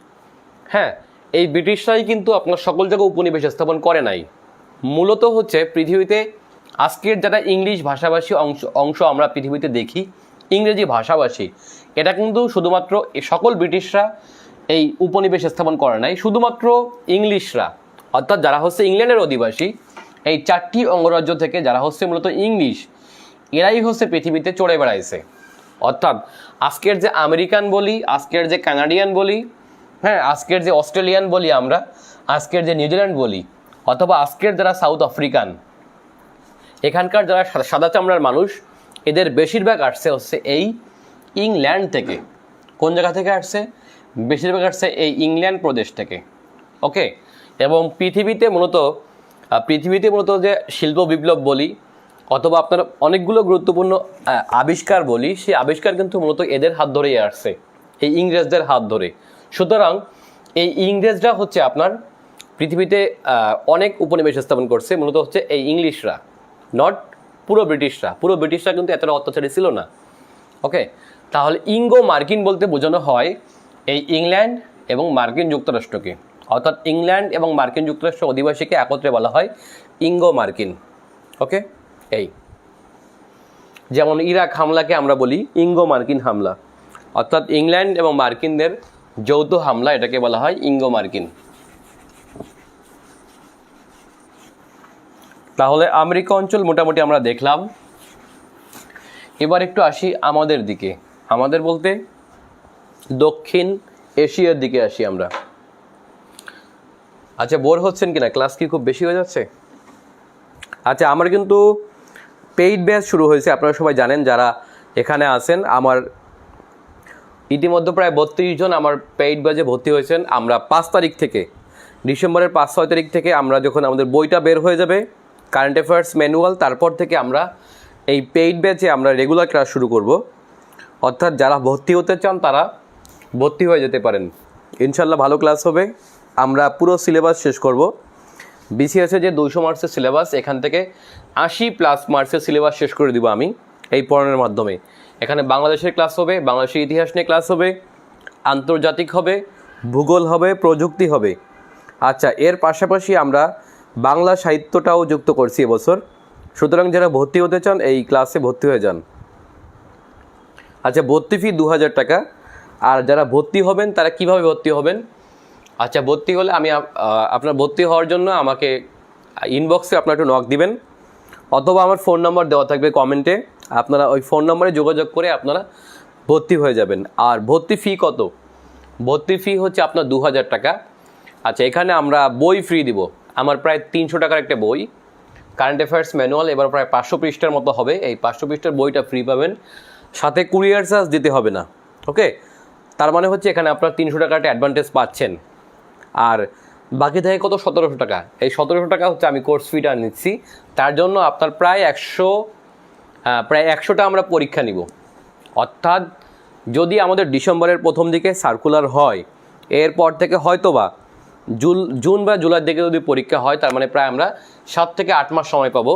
হ্যাঁ, এই ব্রিটিশরাই কিন্তু আপনার সকল জায়গায় উপনিবেশ স্থাপন করে নাই। মূলত হচ্ছে পৃথিবীতে আজকের যারা ইংলিশ ভাষাভাষী অংশ আমরা পৃথিবীতে দেখি, ইংরেজি ভাষাভাষী, এটা কিন্তু শুধুমাত্র সকল ব্রিটিশরা এই উপনিবেশ স্থাপন করে নাই, শুধুমাত্র ইংলিশরা, অর্থাৎ যারা হচ্ছে ইংল্যান্ডের অধিবাসী, এই 4টি অঙ্গরাজ্য থেকে যারা হচ্ছে মূলত ইংলিশ, এরাই হচ্ছে পৃথিবীতে চড়ে বেড়াইছে। অর্থাৎ আজকের যে আমেরিকান বলি, আজকের যে কানাডিয়ান বলি, হ্যাঁ, আজকের যে অস্ট্রেলিয়ান বলি আমরা, আজকের যে নিউজিল্যান্ড বলি, অথবা আজকের যারা সাউথ আফ্রিকান, এখানকার যারা সাদা চামড়ার মানুষ, এদের বেশিরভাগ আসছে হচ্ছে এই ইংল্যান্ড থেকে। কোন জায়গা থেকে আসছে? বেশিরভাগ আসছে এই ইংল্যান্ড প্রদেশ থেকে, ওকে। এবং পৃথিবীতে মূলত যে শিল্প বিপ্লব বলি, অথবা আপনার অনেকগুলো গুরুত্বপূর্ণ আবিষ্কার বলি, সেই আবিষ্কার কিন্তু মূলত এদের হাত ধরেই আসছে, এই ইংরেজদের হাত ধরে। সুতরাং এই ইংরেজরা হচ্ছে আপনার পৃথিবীতে অনেক উপনিবেশ স্থাপন করছে, মূলত হচ্ছে এই ইংলিশরা, নট পুরো ব্রিটিশরা কিন্তু এতটা অত্যাচারী ছিল না, ওকে। তাহলে ইঙ্গো মার্কিন বলতে বোঝানো হয় এই ইংল্যান্ড এবং মার্কিন যুক্তরাষ্ট্রকে, অর্থাৎ ইংল্যান্ড এবং মার্কিন যুক্তরাষ্ট্র অধিবাসীকে একত্রে বলা হয় ইঙ্গো মার্কিন, ওকে। এই যেমন ইরাক হামলাকে আমরা বলি ইঙ্গো মার্কিন হামলা, অর্থাৎ ইংল্যান্ড এবং মার্কিনদের যৌথ হামলা, এটাকে বলা হয় ইঙ্গো মার্কিন। তাহলে আমেরিকা অঞ্চল মোটামুটি আমরা দেখলাম। এবার একটু আসি আমাদের দিকে, আমাদের বলতে দক্ষিণ এশিয়ার দিকে আসি আমরা। আচ্ছা, বোর হচ্ছেন কিনা? ক্লাস কি খুব বেশি হয়ে যাচ্ছে? আচ্ছা, আমার কিন্তু পেইড ব্যাচ শুরু হয়েছে, আপনারা সবাই জানেন যারা এখানে আছেন। আমার ইতিমধ্যে প্রায় 32 জন আমার পেইড ব্যাচে ভর্তি হয়েছেন। আমরা 5 তারিখ থেকে, ডিসেম্বরের 5-6 তারিখ থেকে আমরা যখন আমাদের বইটা বের হয়ে যাবে, কারেন্ট অ্যাফেয়ার্স ম্যানুয়াল, তারপর থেকে আমরা এই পেইড ব্যাচে আমরা রেগুলার ক্লাস শুরু করব। অর্থাৎ যারা ভর্তি হতে চান তারা ভর্তি হয়ে যেতে পারেন, ইনশাল্লাহ ভালো ক্লাস হবে। আমরা পুরো সিলেবাস শেষ করব। বিসিএসে যে 200 মার্কসের সিলেবাস, এখান থেকে 80+ মার্কসের সিলেবাস শেষ করে দিব আমি এই পড়ানোর মাধ্যমে। এখানে বাংলাদেশের ক্লাস হবে, বাংলাদেশের ইতিহাস নিয়ে ক্লাস হবে, আন্তর্জাতিক হবে, ভূগোল হবে, প্রযুক্তি হবে। আচ্ছা, এর পাশাপাশি আমরা বাংলা সাহিত্যটাও যুক্ত করছি এবছর। সুতরাং যারা ভর্তি হতে চান এই ক্লাসে ভর্তি হয়ে যান। আচ্ছা, ভর্তি ফি 2000 টাকা। আর যারা ভর্তি হবেন তারা কিভাবে ভর্তি হবেন? আচ্ছা, ভর্তি হলে আপনার ভর্তি হওয়ার জন্য আমাকে ইনবক্সে আপনারা একটু নক দিবেন, অথবা আমার ফোন নাম্বার দেওয়া থাকবে কমেন্টে, আপনারা ওই ফোন নম্বরে যোগাযোগ করে আপনারা ভর্তি হয়ে যাবেন। আর ভর্তি ফি কত? ভর্তি ফি হচ্ছে আপনার 2000 টাকা। আচ্ছা, এখানে আমরা বই ফ্রি দিব। আমার প্রায় 300 টাকার একটা বই, কারেন্ট অ্যাফেয়ার্স ম্যানুয়াল, এবার প্রায় 500 পৃষ্ঠার মতো হবে। এই 500 পৃষ্ঠার বইটা ফ্রি পাবেন, সাথে কুরিয়ার চার্জ দিতে হবে না, ওকে। তার মানে হচ্ছে এখানে আপনার 300 টাকা একটা অ্যাডভান্টেজ পাচ্ছেন। আর বাকি থাকে কত? 1700 টাকা। এই 1700 টাকা হচ্ছে আমি কোর্স ফিটা নিচ্ছি। তার জন্য আপনার প্রায় 100টা আমরা পরীক্ষা নিব। অর্থাৎ যদি আমাদের ডিসেম্বরের প্রথম দিকে সার্কুলার হয়, এরপর থেকে হয়তোবা জুন বা জুলাইয়ের দিকে যদি পরীক্ষা হয়, তার মানে প্রায় আমরা 7 থেকে 8 মাস সময় পাবো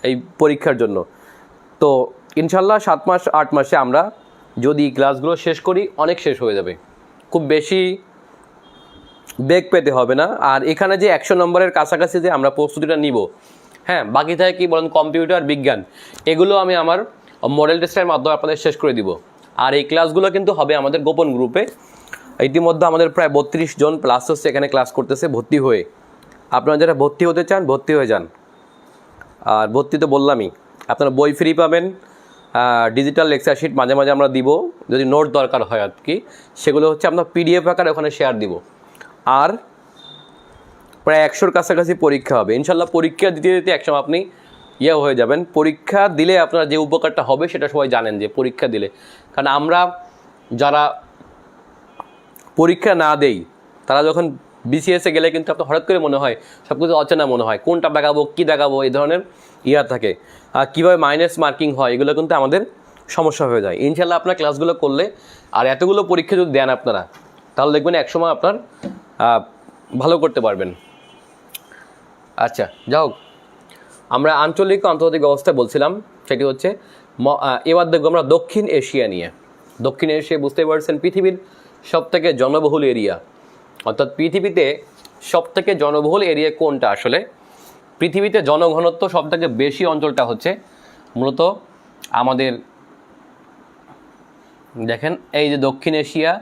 এই পরীক্ষার জন্য। তো ইনশাল্লাহ 7 মাস 8 মাসে আমরা যদি ক্লাসগুলো শেষ করি, অনেক শেষ হয়ে যাবে, খুব বেশি বেগ পেতে হবে না। আর এখানে যে 100 নম্বরের কাছাকাছি যে আমরা প্রস্তুতিটা নিব, হ্যাঁ, বাকি থাকে কি বলেন, কম্পিউটার, বিজ্ঞান, এগুলো আমি আমার মডেল টেস্টের মাধ্যমে আপনাদের শেষ করে দিব। আর এই ক্লাসগুলো কিন্তু হবে আমাদের গোপন গ্রুপে। ইতিমধ্যে আমাদের প্রায় 32 জন প্লাস হচ্ছে এখানে ক্লাস করতেছে ভর্তি হয়ে। আপনারা যারা ভর্তি হতে চান ভর্তি হয়ে যান। আর ভর্তি তো বললামই, আপনারা বই ফ্রি পাবেন, ডিজিটাল লেকচার শিট মাঝে মাঝে আমরা দিব, যদি নোট দরকার হয় আর কি, সেগুলো হচ্ছে আপনার পিডিএফ আকারে ওখানে শেয়ার দিব। আর প্রায় 100-র কাছাকাছি পরীক্ষা হবে ইনশাল্লাহ। পরীক্ষা দিতে দিতে একসময় আপনি হয়ে যাবেন। পরীক্ষা দিলে আপনার যে উপকারটা হবে সেটা সবাই জানেন, যে পরীক্ষা দিলে, কারণ আমরা যারা পরীক্ষা না দেই তারা যখন বিসিএসে গেলে কিন্তু আপনার হঠাৎ করে মনে হয় সব কিছু অচেনা মনে হয়, কোনটা দেখাবো কী দেখাবো এই ধরনের থাকে। আর কীভাবে মাইনাস মার্কিং হয় এগুলো কিন্তু আমাদের সমস্যা হয়ে যায়। ইনশাল্লাহ আপনার ক্লাসগুলো করলে আর এতগুলো পরীক্ষা যদি দেন আপনারা, তাহলে দেখবেন একসময় আপনার ভালো করতে পারবেন। আচ্ছা, যাই হোক, আমরা আঞ্চলিক ও আন্তর্জাতিক ব্যবস্থা বলছিলাম, সেটি হচ্ছে এবার দেখবো আমরা দক্ষিণ এশিয়া নিয়ে। দক্ষিণ এশিয়া বুঝতেই পারছেন পৃথিবীর সবথেকে জনবহুল এরিয়া, অর্থাৎ পৃথিবীতে সবথেকে জনবহুল এরিয়া কোনটা? আসলে পৃথিবীতে জনঘনত্ব সবথেকে বেশি অঞ্চলটা হচ্ছে মূলত আমাদের, দেখেন এই যে দক্ষিণ এশিয়া,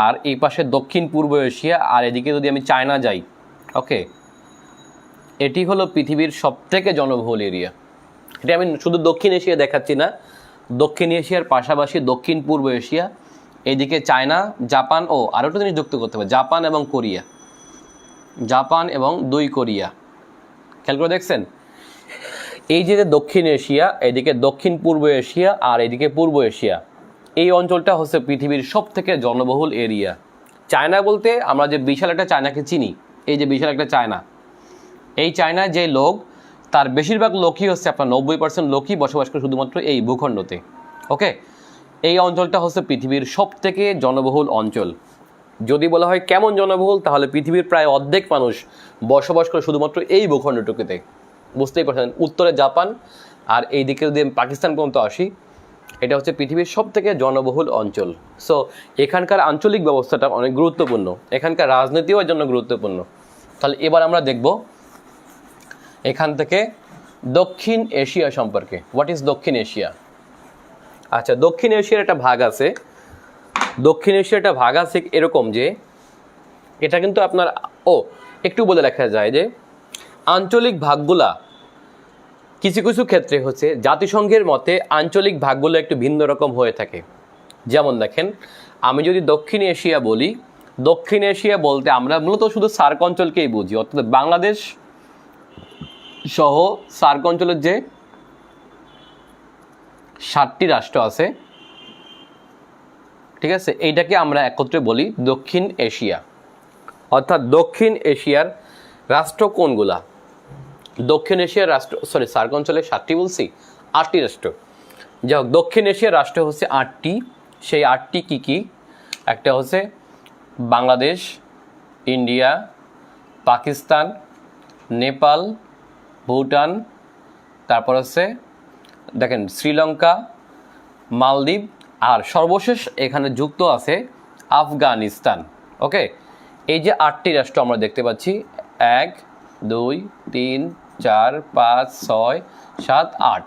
আর এই পাশে দক্ষিণ পূর্ব এশিয়া, আর এদিকে যদি আমি চায়না যাই, ওকে, এটি হলো পৃথিবীর সবথেকে জনবহুল এরিয়া। এটা আমি শুধু দক্ষিণ এশিয়া দেখাচ্ছি না, দক্ষিণ এশিয়ার পাশাপাশি দক্ষিণ পূর্ব এশিয়া, এইদিকে চায়না, জাপান, ও আরও একটা জিনিস যুক্ত করতে হবে, জাপান এবং কোরিয়া, জাপান এবং 2 কোরিয়া। খেয়াল করে দেখছেন, এই যে দক্ষিণ এশিয়া, এদিকে দক্ষিণ পূর্ব এশিয়া, আর এদিকে পূর্ব এশিয়া, এই অঞ্চলটা হচ্ছে পৃথিবীর সবথেকে জনবহুল এরিয়া। চায়না বলতে আমরা যে বিশাল একটা চায়নাকে চিনি, এই যে বিশাল একটা চায়না, এই চায়নায় যে লোক, তার বেশিরভাগ লোকই হচ্ছে আপনার 90% লোকই বসবাস করে শুধুমাত্র এই ভূখণ্ডতে। ওকে, এই অঞ্চলটা হচ্ছে পৃথিবীর সবথেকে জনবহুল অঞ্চল। যদি বলা হয় কেমন জনবহুল, তাহলে পৃথিবীর প্রায় অর্ধেক মানুষ বসবাস করে শুধুমাত্র এই ভূখণ্ডটুকুতে। বুঝতেই পারছেন, উত্তরে জাপান আর এই দিকে যদি পাকিস্তান পর্যন্ত আসি, এটা হচ্ছে পৃথিবীর সবথেকে জনবহুল অঞ্চল। সো এখানকার আঞ্চলিক ব্যবস্থাটা অনেক গুরুত্বপূর্ণ, এখানকার রাজনীতিও এর জন্য গুরুত্বপূর্ণ। তাহলে এবার আমরা দেখব এখান থেকে দক্ষিণ এশিয়া সম্পর্কে। হোয়াট ইজ দক্ষিণ এশিয়া? আচ্ছা, দক্ষিণ এশিয়ার একটা ভাগ আছে, দক্ষিণ এশিয়ার একটা ভাগ আছে এরকম যে, এটা কিন্তু আপনার একটু বলে রাখা যায় যে আঞ্চলিক ভাগগুলা কিছু কিছু ক্ষেত্রে হচ্ছে জাতিসংঘের মতে আঞ্চলিক ভাগগুলো একটু ভিন্ন রকম হয়ে থাকে। যেমন দেখেন, আমি যদি দক্ষিণ এশিয়া বলি, দক্ষিণ এশিয়া বলতে আমরা মূলত শুধু সার্ক অঞ্চলকেই বুঝি, অর্থাৎ বাংলাদেশ সহ সার্ক অঞ্চলের যে 7টি রাষ্ট্র আছে, ঠিক আছে, এইটাকে আমরা একত্রে বলি দক্ষিণ এশিয়া। অর্থাৎ দক্ষিণ এশিয়ার রাষ্ট্র কোনগুলা? দক্ষিণ এশিয়ার রাষ্ট্র, সার্ক অঞ্চলে 7টি বলছি, 8টি রাষ্ট্র। যাই হোক, দক্ষিণ এশিয়ার রাষ্ট্র হচ্ছে 8টি। সেই 8টি কী কী? একটা হচ্ছে বাংলাদেশ, ইন্ডিয়া, পাকিস্তান, নেপাল, ভুটান, তারপর হচ্ছে দেখেন শ্রীলঙ্কা, মালদ্বীপ, আর সর্বশেষ এখানে যুক্ত আছে আফগানিস্তান। ওকে, এই যে 8টি রাষ্ট্র আমরা দেখতে পাচ্ছি, 1, 2, 3, 4, 5, 6, 7, 8,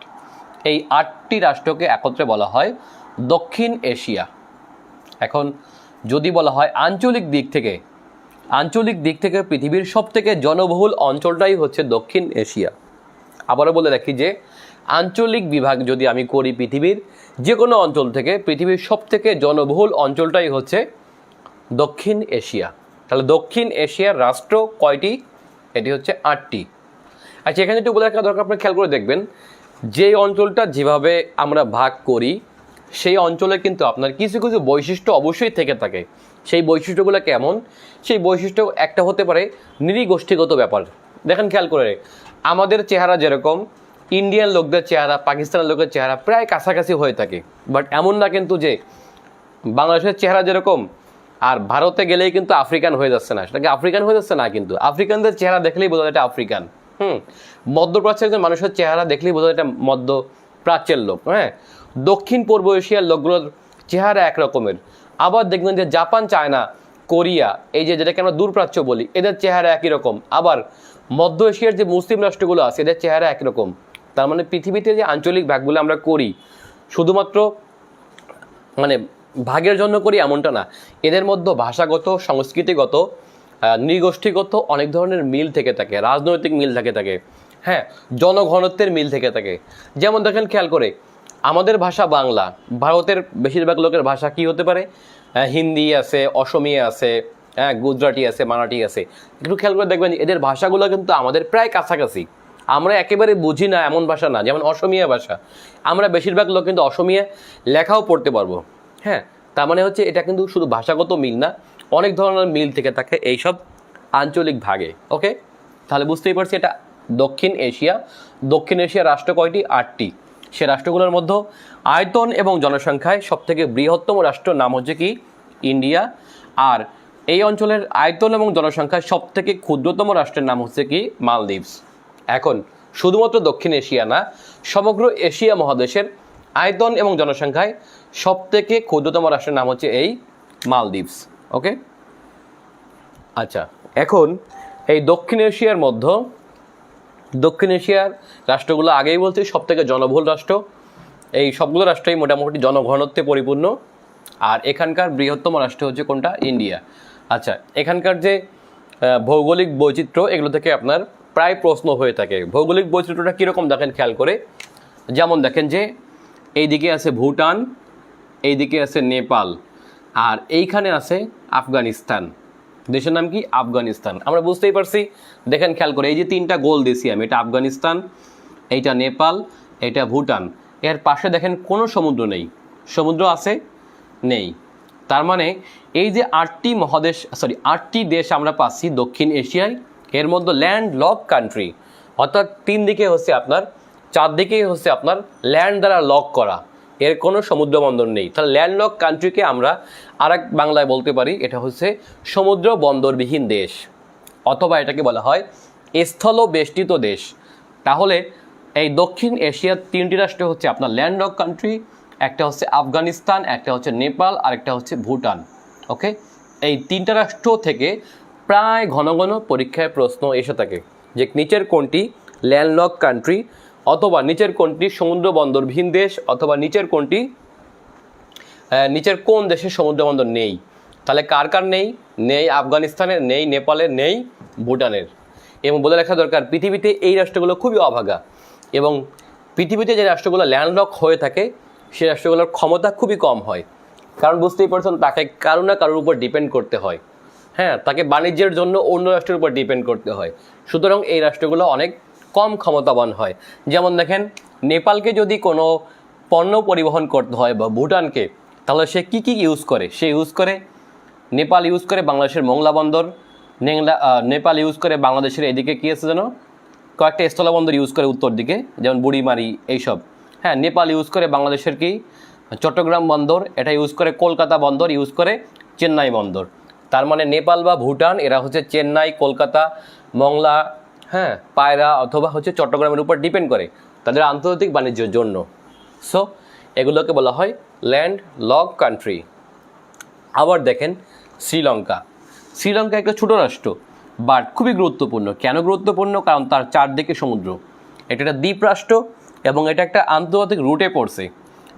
এই 8টি রাষ্ট্রকে একত্রে বলা হয় দক্ষিণ এশিয়া। এখন যদি বলা হয় আঞ্চলিক দিক থেকে, আঞ্চলিক দিক থেকে পৃথিবীর সবথেকে জনবহুল অঞ্চলটাই হচ্ছে দক্ষিণ এশিয়া। আবারও বলে রাখি যে আঞ্চলিক বিভাগ যদি আমি করি পৃথিবীর যে কোনো অঞ্চল থেকে, পৃথিবীর সবথেকে জনবহুল অঞ্চলটাই হচ্ছে দক্ষিণ এশিয়া। তাহলে দক্ষিণ এশিয়ার রাষ্ট্র কয়টি? এটি হচ্ছে 8টি। আচ্ছা, এখানে একটু বলে রাখা দরকার, আপনি খেয়াল করে দেখবেন যে অঞ্চলটা যেভাবে আমরা ভাগ করি, সেই অঞ্চলে কিন্তু আপনার কিছু কিছু বৈশিষ্ট্য অবশ্যই থেকে থাকে। সেই বৈশিষ্ট্যগুলো কেমন? সেই বৈশিষ্ট্য একটা হতে পারে নৃগোষ্ঠীগত ব্যাপার। দেখেন খেয়াল করে, আমাদের চেহারা যেরকম, ইন্ডিয়ান লোকদের চেহারা পাকিস্তানের লোকের চেহারা প্রায় কাছাকাছি হয়ে থাকে। বাট এমন না কিন্তু যে বাংলাদেশের চেহারা যেরকম আর ভারতে গেলেই কিন্তু আফ্রিকান হয়ে যাচ্ছে না, সেটাকে আফ্রিকান হয়ে যাচ্ছে না, কিন্তু আফ্রিকানদের চেহারা দেখলেই বোঝা যায় এটা আফ্রিকান। মধ্যপ্রাচ্যের একজন মানুষের চেহারা দেখলেই বোঝা যায় এটা মধ্যপ্রাচ্যের লোক। হ্যাঁ, দক্ষিণ পূর্ব এশিয়ার লোকগুলোর চেহারা একরকমের। আবার দেখবেন যে জাপান, চায়না, কোরিয়া, এই যে যেটাকে আমরা দূরপ্রাচ্য বলি, এদের চেহারা একই রকম। আবার মধ্য এশিয়ার যে মুসলিম রাষ্ট্রগুলো আছে, এদের চেহারা একই রকম। তার মানে পৃথিবীতে যে আঞ্চলিক ভাগগুলো আমরা করি, শুধুমাত্র মানে ভাগের জন্য করি এমনটা না, এদের মধ্যে ভাষাগত, সংস্কৃতিগত, নৃগোষ্ঠীগত অনেক ধরনের মিল থেকে থাকে, রাজনৈতিক মিল থেকে থাকে, হ্যাঁ, জনঘনত্বের মিল থেকে থাকে। যেমন দেখেন খেয়াল করে, আমাদের ভাষা বাংলা, ভারতের বেশিরভাগ লোকের ভাষা কি হতে পারে, হিন্দি আছে, অসমীয়া আছে, হ্যাঁ, গুজরাটি আছে, মারাঠি আছে। একটু খেয়াল করে দেখবেন এদের ভাষাগুলো কিন্তু আমাদের প্রায় কাছাকাছি। আমরা একেবারে বুঝি না এমন ভাষা না, যেমন অসমীয়া ভাষা, আমরা বেশিরভাগ লোক কিন্তু অসমীয়া লেখাও পড়তে পারবো। হ্যাঁ, তার মানে হচ্ছে এটা কিন্তু শুধু ভাষাগত মিল না, অনেক ধরনের মিল থেকে থাকে এইসব আঞ্চলিক ভাগে। ওকে, তাহলে বুঝতেই পারছি এটা দক্ষিণ এশিয়া। দক্ষিণ এশিয়ার রাষ্ট্র কয়টি? 8টি। সে রাষ্ট্রগুলোর মধ্যে আয়তন এবং জনসংখ্যায় সবথেকে বৃহত্তম রাষ্ট্র নাম হচ্ছে কি? ইন্ডিয়া। আর এই অঞ্চলের আয়তন এবং জনসংখ্যায় সবথেকে ক্ষুদ্রতম রাষ্ট্রের নাম হচ্ছে কি? মালদ্বীপস। এখন শুধুমাত্র দক্ষিণ এশিয়া না, সমগ্র এশিয়া মহাদেশের আয়তন এবং জনসংখ্যায় সবথেকে ক্ষুদ্রতম রাষ্ট্রের নাম হচ্ছে এই মালদ্বীপস। ওকে, আচ্ছা, এখন এই দক্ষিণ এশিয়ার মধ্যে, দক্ষিণ এশিয়ার রাষ্ট্রগুলো আগেই বলছি সবথেকে জনবহুল রাষ্ট্র। এই সবগুলো রাষ্ট্রই মোটামুটি জনঘনত্বে পরিপূর্ণ। আর এখানকার বৃহত্তম রাষ্ট্র হচ্ছে কোনটা? ইন্ডিয়া। আচ্ছা, এখানকার যে ভৌগোলিক বৈচিত্র্য, এগুলো থেকে আপনার প্রায় প্রশ্ন হয়ে থাকে। ভৌগোলিক বৈচিত্র্যটা কীরকম দেখেন খেয়াল করে, যেমন দেখেন যে এইদিকে আছে ভুটান, এইদিকে আছে নেপাল, আর এইখানে আছে আফগানিস্তান। দেশের নাম কি? আফগানিস্তান। আমরা বুঝতেই পারছি, দেখেন খেয়াল করে, এই যে 3টা গোল দিছি আমি, এটা আফগানিস্তান, এইটা নেপাল, এটা ভুটান। এর পাশে দেখেন কোনো সমুদ্র নেই। সমুদ্র আছে? নেই। তার মানে এই যে 8টি দেশ আমরা পাচ্ছি দক্ষিণ এশিয়ায়, এর মধ্যে ল্যান্ড লক কান্ট্রি, অর্থাৎ 3 দিকে হচ্ছে আপনার, 4 দিকেই হচ্ছে আপনার ল্যান্ড দ্বারা লক করা, এর কোনো সমুদ্র বন্দর নেই। তাহলে ল্যান্ড লক কান্ট্রিকে আমরা আরেক বাংলায় বলতে পারি এটা হচ্ছে সমুদ্র বন্দরবিহীন দেশ, অথবা এটাকে বলা হয় স্থল বেষ্টিত দেশ। তাহলে এই দক্ষিণ এশিয়ার 3টি রাষ্ট্র হচ্ছে আপনার ল্যান্ড লক কান্ট্রি, একটা হচ্ছে আফগানিস্তান, একটা হচ্ছে নেপাল, আর একটা হচ্ছে ভুটান। ওকে, এই 3টা রাষ্ট্র থেকে প্রায় ঘন ঘন পরীক্ষায় প্রশ্ন এসে থাকে যে নিচের কোনটি ল্যান্ডলক কান্ট্রি, অথবা নিচের কোনটি সমুদ্র বন্দরবিহীন দেশ, অথবা নিচের কোন দেশের সমুদ্র বন্দর নেই। তাহলে কার কার নেই? নেই আফগানিস্তানের, নেই নেপালের, নেই ভুটানের। এবং বলে রাখা দরকার, পৃথিবীতে এই রাষ্ট্রগুলো খুবই অভাগা, এবং পৃথিবীতে যে রাষ্ট্রগুলো ল্যান্ডলক হয়ে থাকে সেই রাষ্ট্রগুলোর ক্ষমতা খুবই কম হয়। কারণ বুঝতেই পারছেন, তাকে কারো না কারোর উপর ডিপেন্ড করতে হয়। হ্যাঁ, তাকে বাণিজ্যের জন্য অন্য রাষ্ট্রের উপর ডিপেন্ড করতে হয়। সুতরাং এই রাষ্ট্রগুলো অনেক কম ক্ষমতাবান হয়। যেমন দেখেন, নেপালকে যদি কোনো পণ্য পরিবহন করতে হয়, বা ভুটানকে, তাহলে সে কী ইউজ করে? নেপাল ইউজ করে বাংলাদেশের মোংলা বন্দর, নেপাল ইউজ করে বাংলাদেশের এদিকে কী আছে যেন, কয়েকটা স্থলবন্দর ইউজ করে উত্তর দিকে, যেমন বুড়িমারি, এইসব। হ্যাঁ, নেপাল ইউজ করে বাংলাদেশের কি চট্টগ্রাম বন্দর, এটা ইউজ করে কলকাতা বন্দর, ইউজ করে চেন্নাই বন্দর। তার মানে নেপাল বা ভুটান এরা হচ্ছে চেন্নাই, কলকাতা, মংলা, হ্যাঁ, পায়রা অথবা হচ্ছে চট্টগ্রামের উপর ডিপেন্ড করে তাদের আন্তর্জাতিক বাণিজ্যের জন্য। সো এগুলোকে বলা হয় ল্যান্ড লক কান্ট্রি। আবার দেখেন শ্রীলঙ্কা। শ্রীলঙ্কা একটা ছোটো রাষ্ট্র, বাট খুবই গুরুত্বপূর্ণ। কেন গুরুত্বপূর্ণ? কারণ তার চারদিকে সমুদ্র। এটা একটা দ্বীপ রাষ্ট্র, এবং এটা একটা আন্তর্জাতিক রুটে পড়ছে।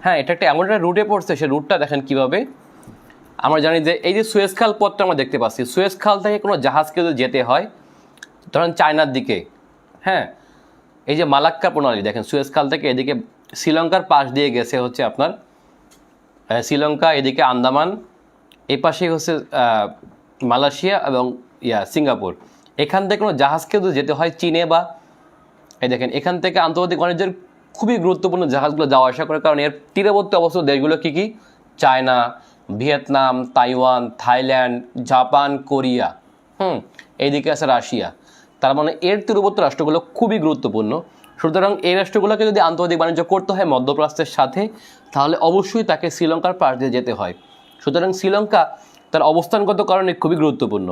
হ্যাঁ, এটা একটা এমন একটা রুটে পড়ছে, সে রুটটা দেখেন কীভাবে। আমরা জানি যে এই যে সুয়েজ খাল পথটা আমরা দেখতে পাচ্ছি, সুয়েজ খাল থেকে কোনো জাহাজকে যদি যেতে হয় ধরেন চায়নার দিকে, হ্যাঁ, এই যে মালাক্কা প্রণালী দেখেন, সুয়েজ খাল থেকে এদিকে শ্রীলঙ্কার পাশ দিয়ে গেছে হচ্ছে আপনার শ্রীলঙ্কা, এদিকে আন্দামান, এই পাশেই হচ্ছে মালয়েশিয়া এবং সিঙ্গাপুর। এখান থেকে কোনো জাহাজকে যদি যেতে হয় চীনে, বা এই দেখেন এখান থেকে আন্তর্জাতিক বাণিজ্যের খুবই গুরুত্বপূর্ণ জাহাজগুলো যাওয়া আসা করে। কারণ এর তীরবর্তী অবস্থিত দেশগুলো কী কী? China, Vietnam, Taiwan, Thailand, Japan, Korea, এইদিকে আছে রাশিয়া। তার মানে এর তীরবর্তী রাষ্ট্রগুলো খুবই গুরুত্বপূর্ণ। সুতরাং এই রাষ্ট্রগুলোকে যদি আন্তর্জাতিক বাণিজ্য করতে হয় মধ্যপ্রাচ্যের সাথে, তাহলে অবশ্যই তাকে শ্রীলঙ্কার পাশ দিয়ে যেতে হয়। সুতরাং শ্রীলঙ্কা তার অবস্থানগত কারণে খুবই গুরুত্বপূর্ণ,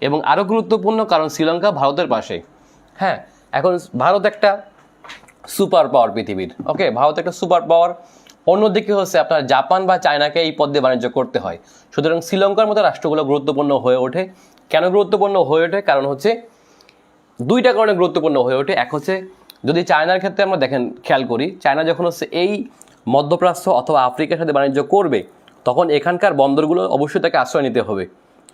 এবং আরও গুরুত্বপূর্ণ কারণ শ্রীলঙ্কা ভারতের পাশে। হ্যাঁ, এখন ভারত একটা সুপার পাওয়ার পৃথিবীর। ওকে, ভারত একটা সুপার পাওয়ার। অন্যদিকে হচ্ছে আপনার জাপান বা চায়নাকে এই পথ দিয়ে বাণিজ্য করতে হয়। সুতরাং শ্রীলঙ্কার মতো রাষ্ট্রগুলো গুরুত্বপূর্ণ হয়ে ওঠে। কেন গুরুত্বপূর্ণ হয়ে ওঠে? কারণ হচ্ছে 2টা কারণে গুরুত্বপূর্ণ হয়ে ওঠে। এক হচ্ছে, যদি চায়নার ক্ষেত্রে আমরা দেখেন খেয়াল করি, চায়না যখন হচ্ছে এই মধ্যপ্রাচ্য অথবা আফ্রিকার সাথে বাণিজ্য করবে, তখন এখানকার বন্দরগুলো অবশ্যই তাকে আশ্রয় নিতে হবে।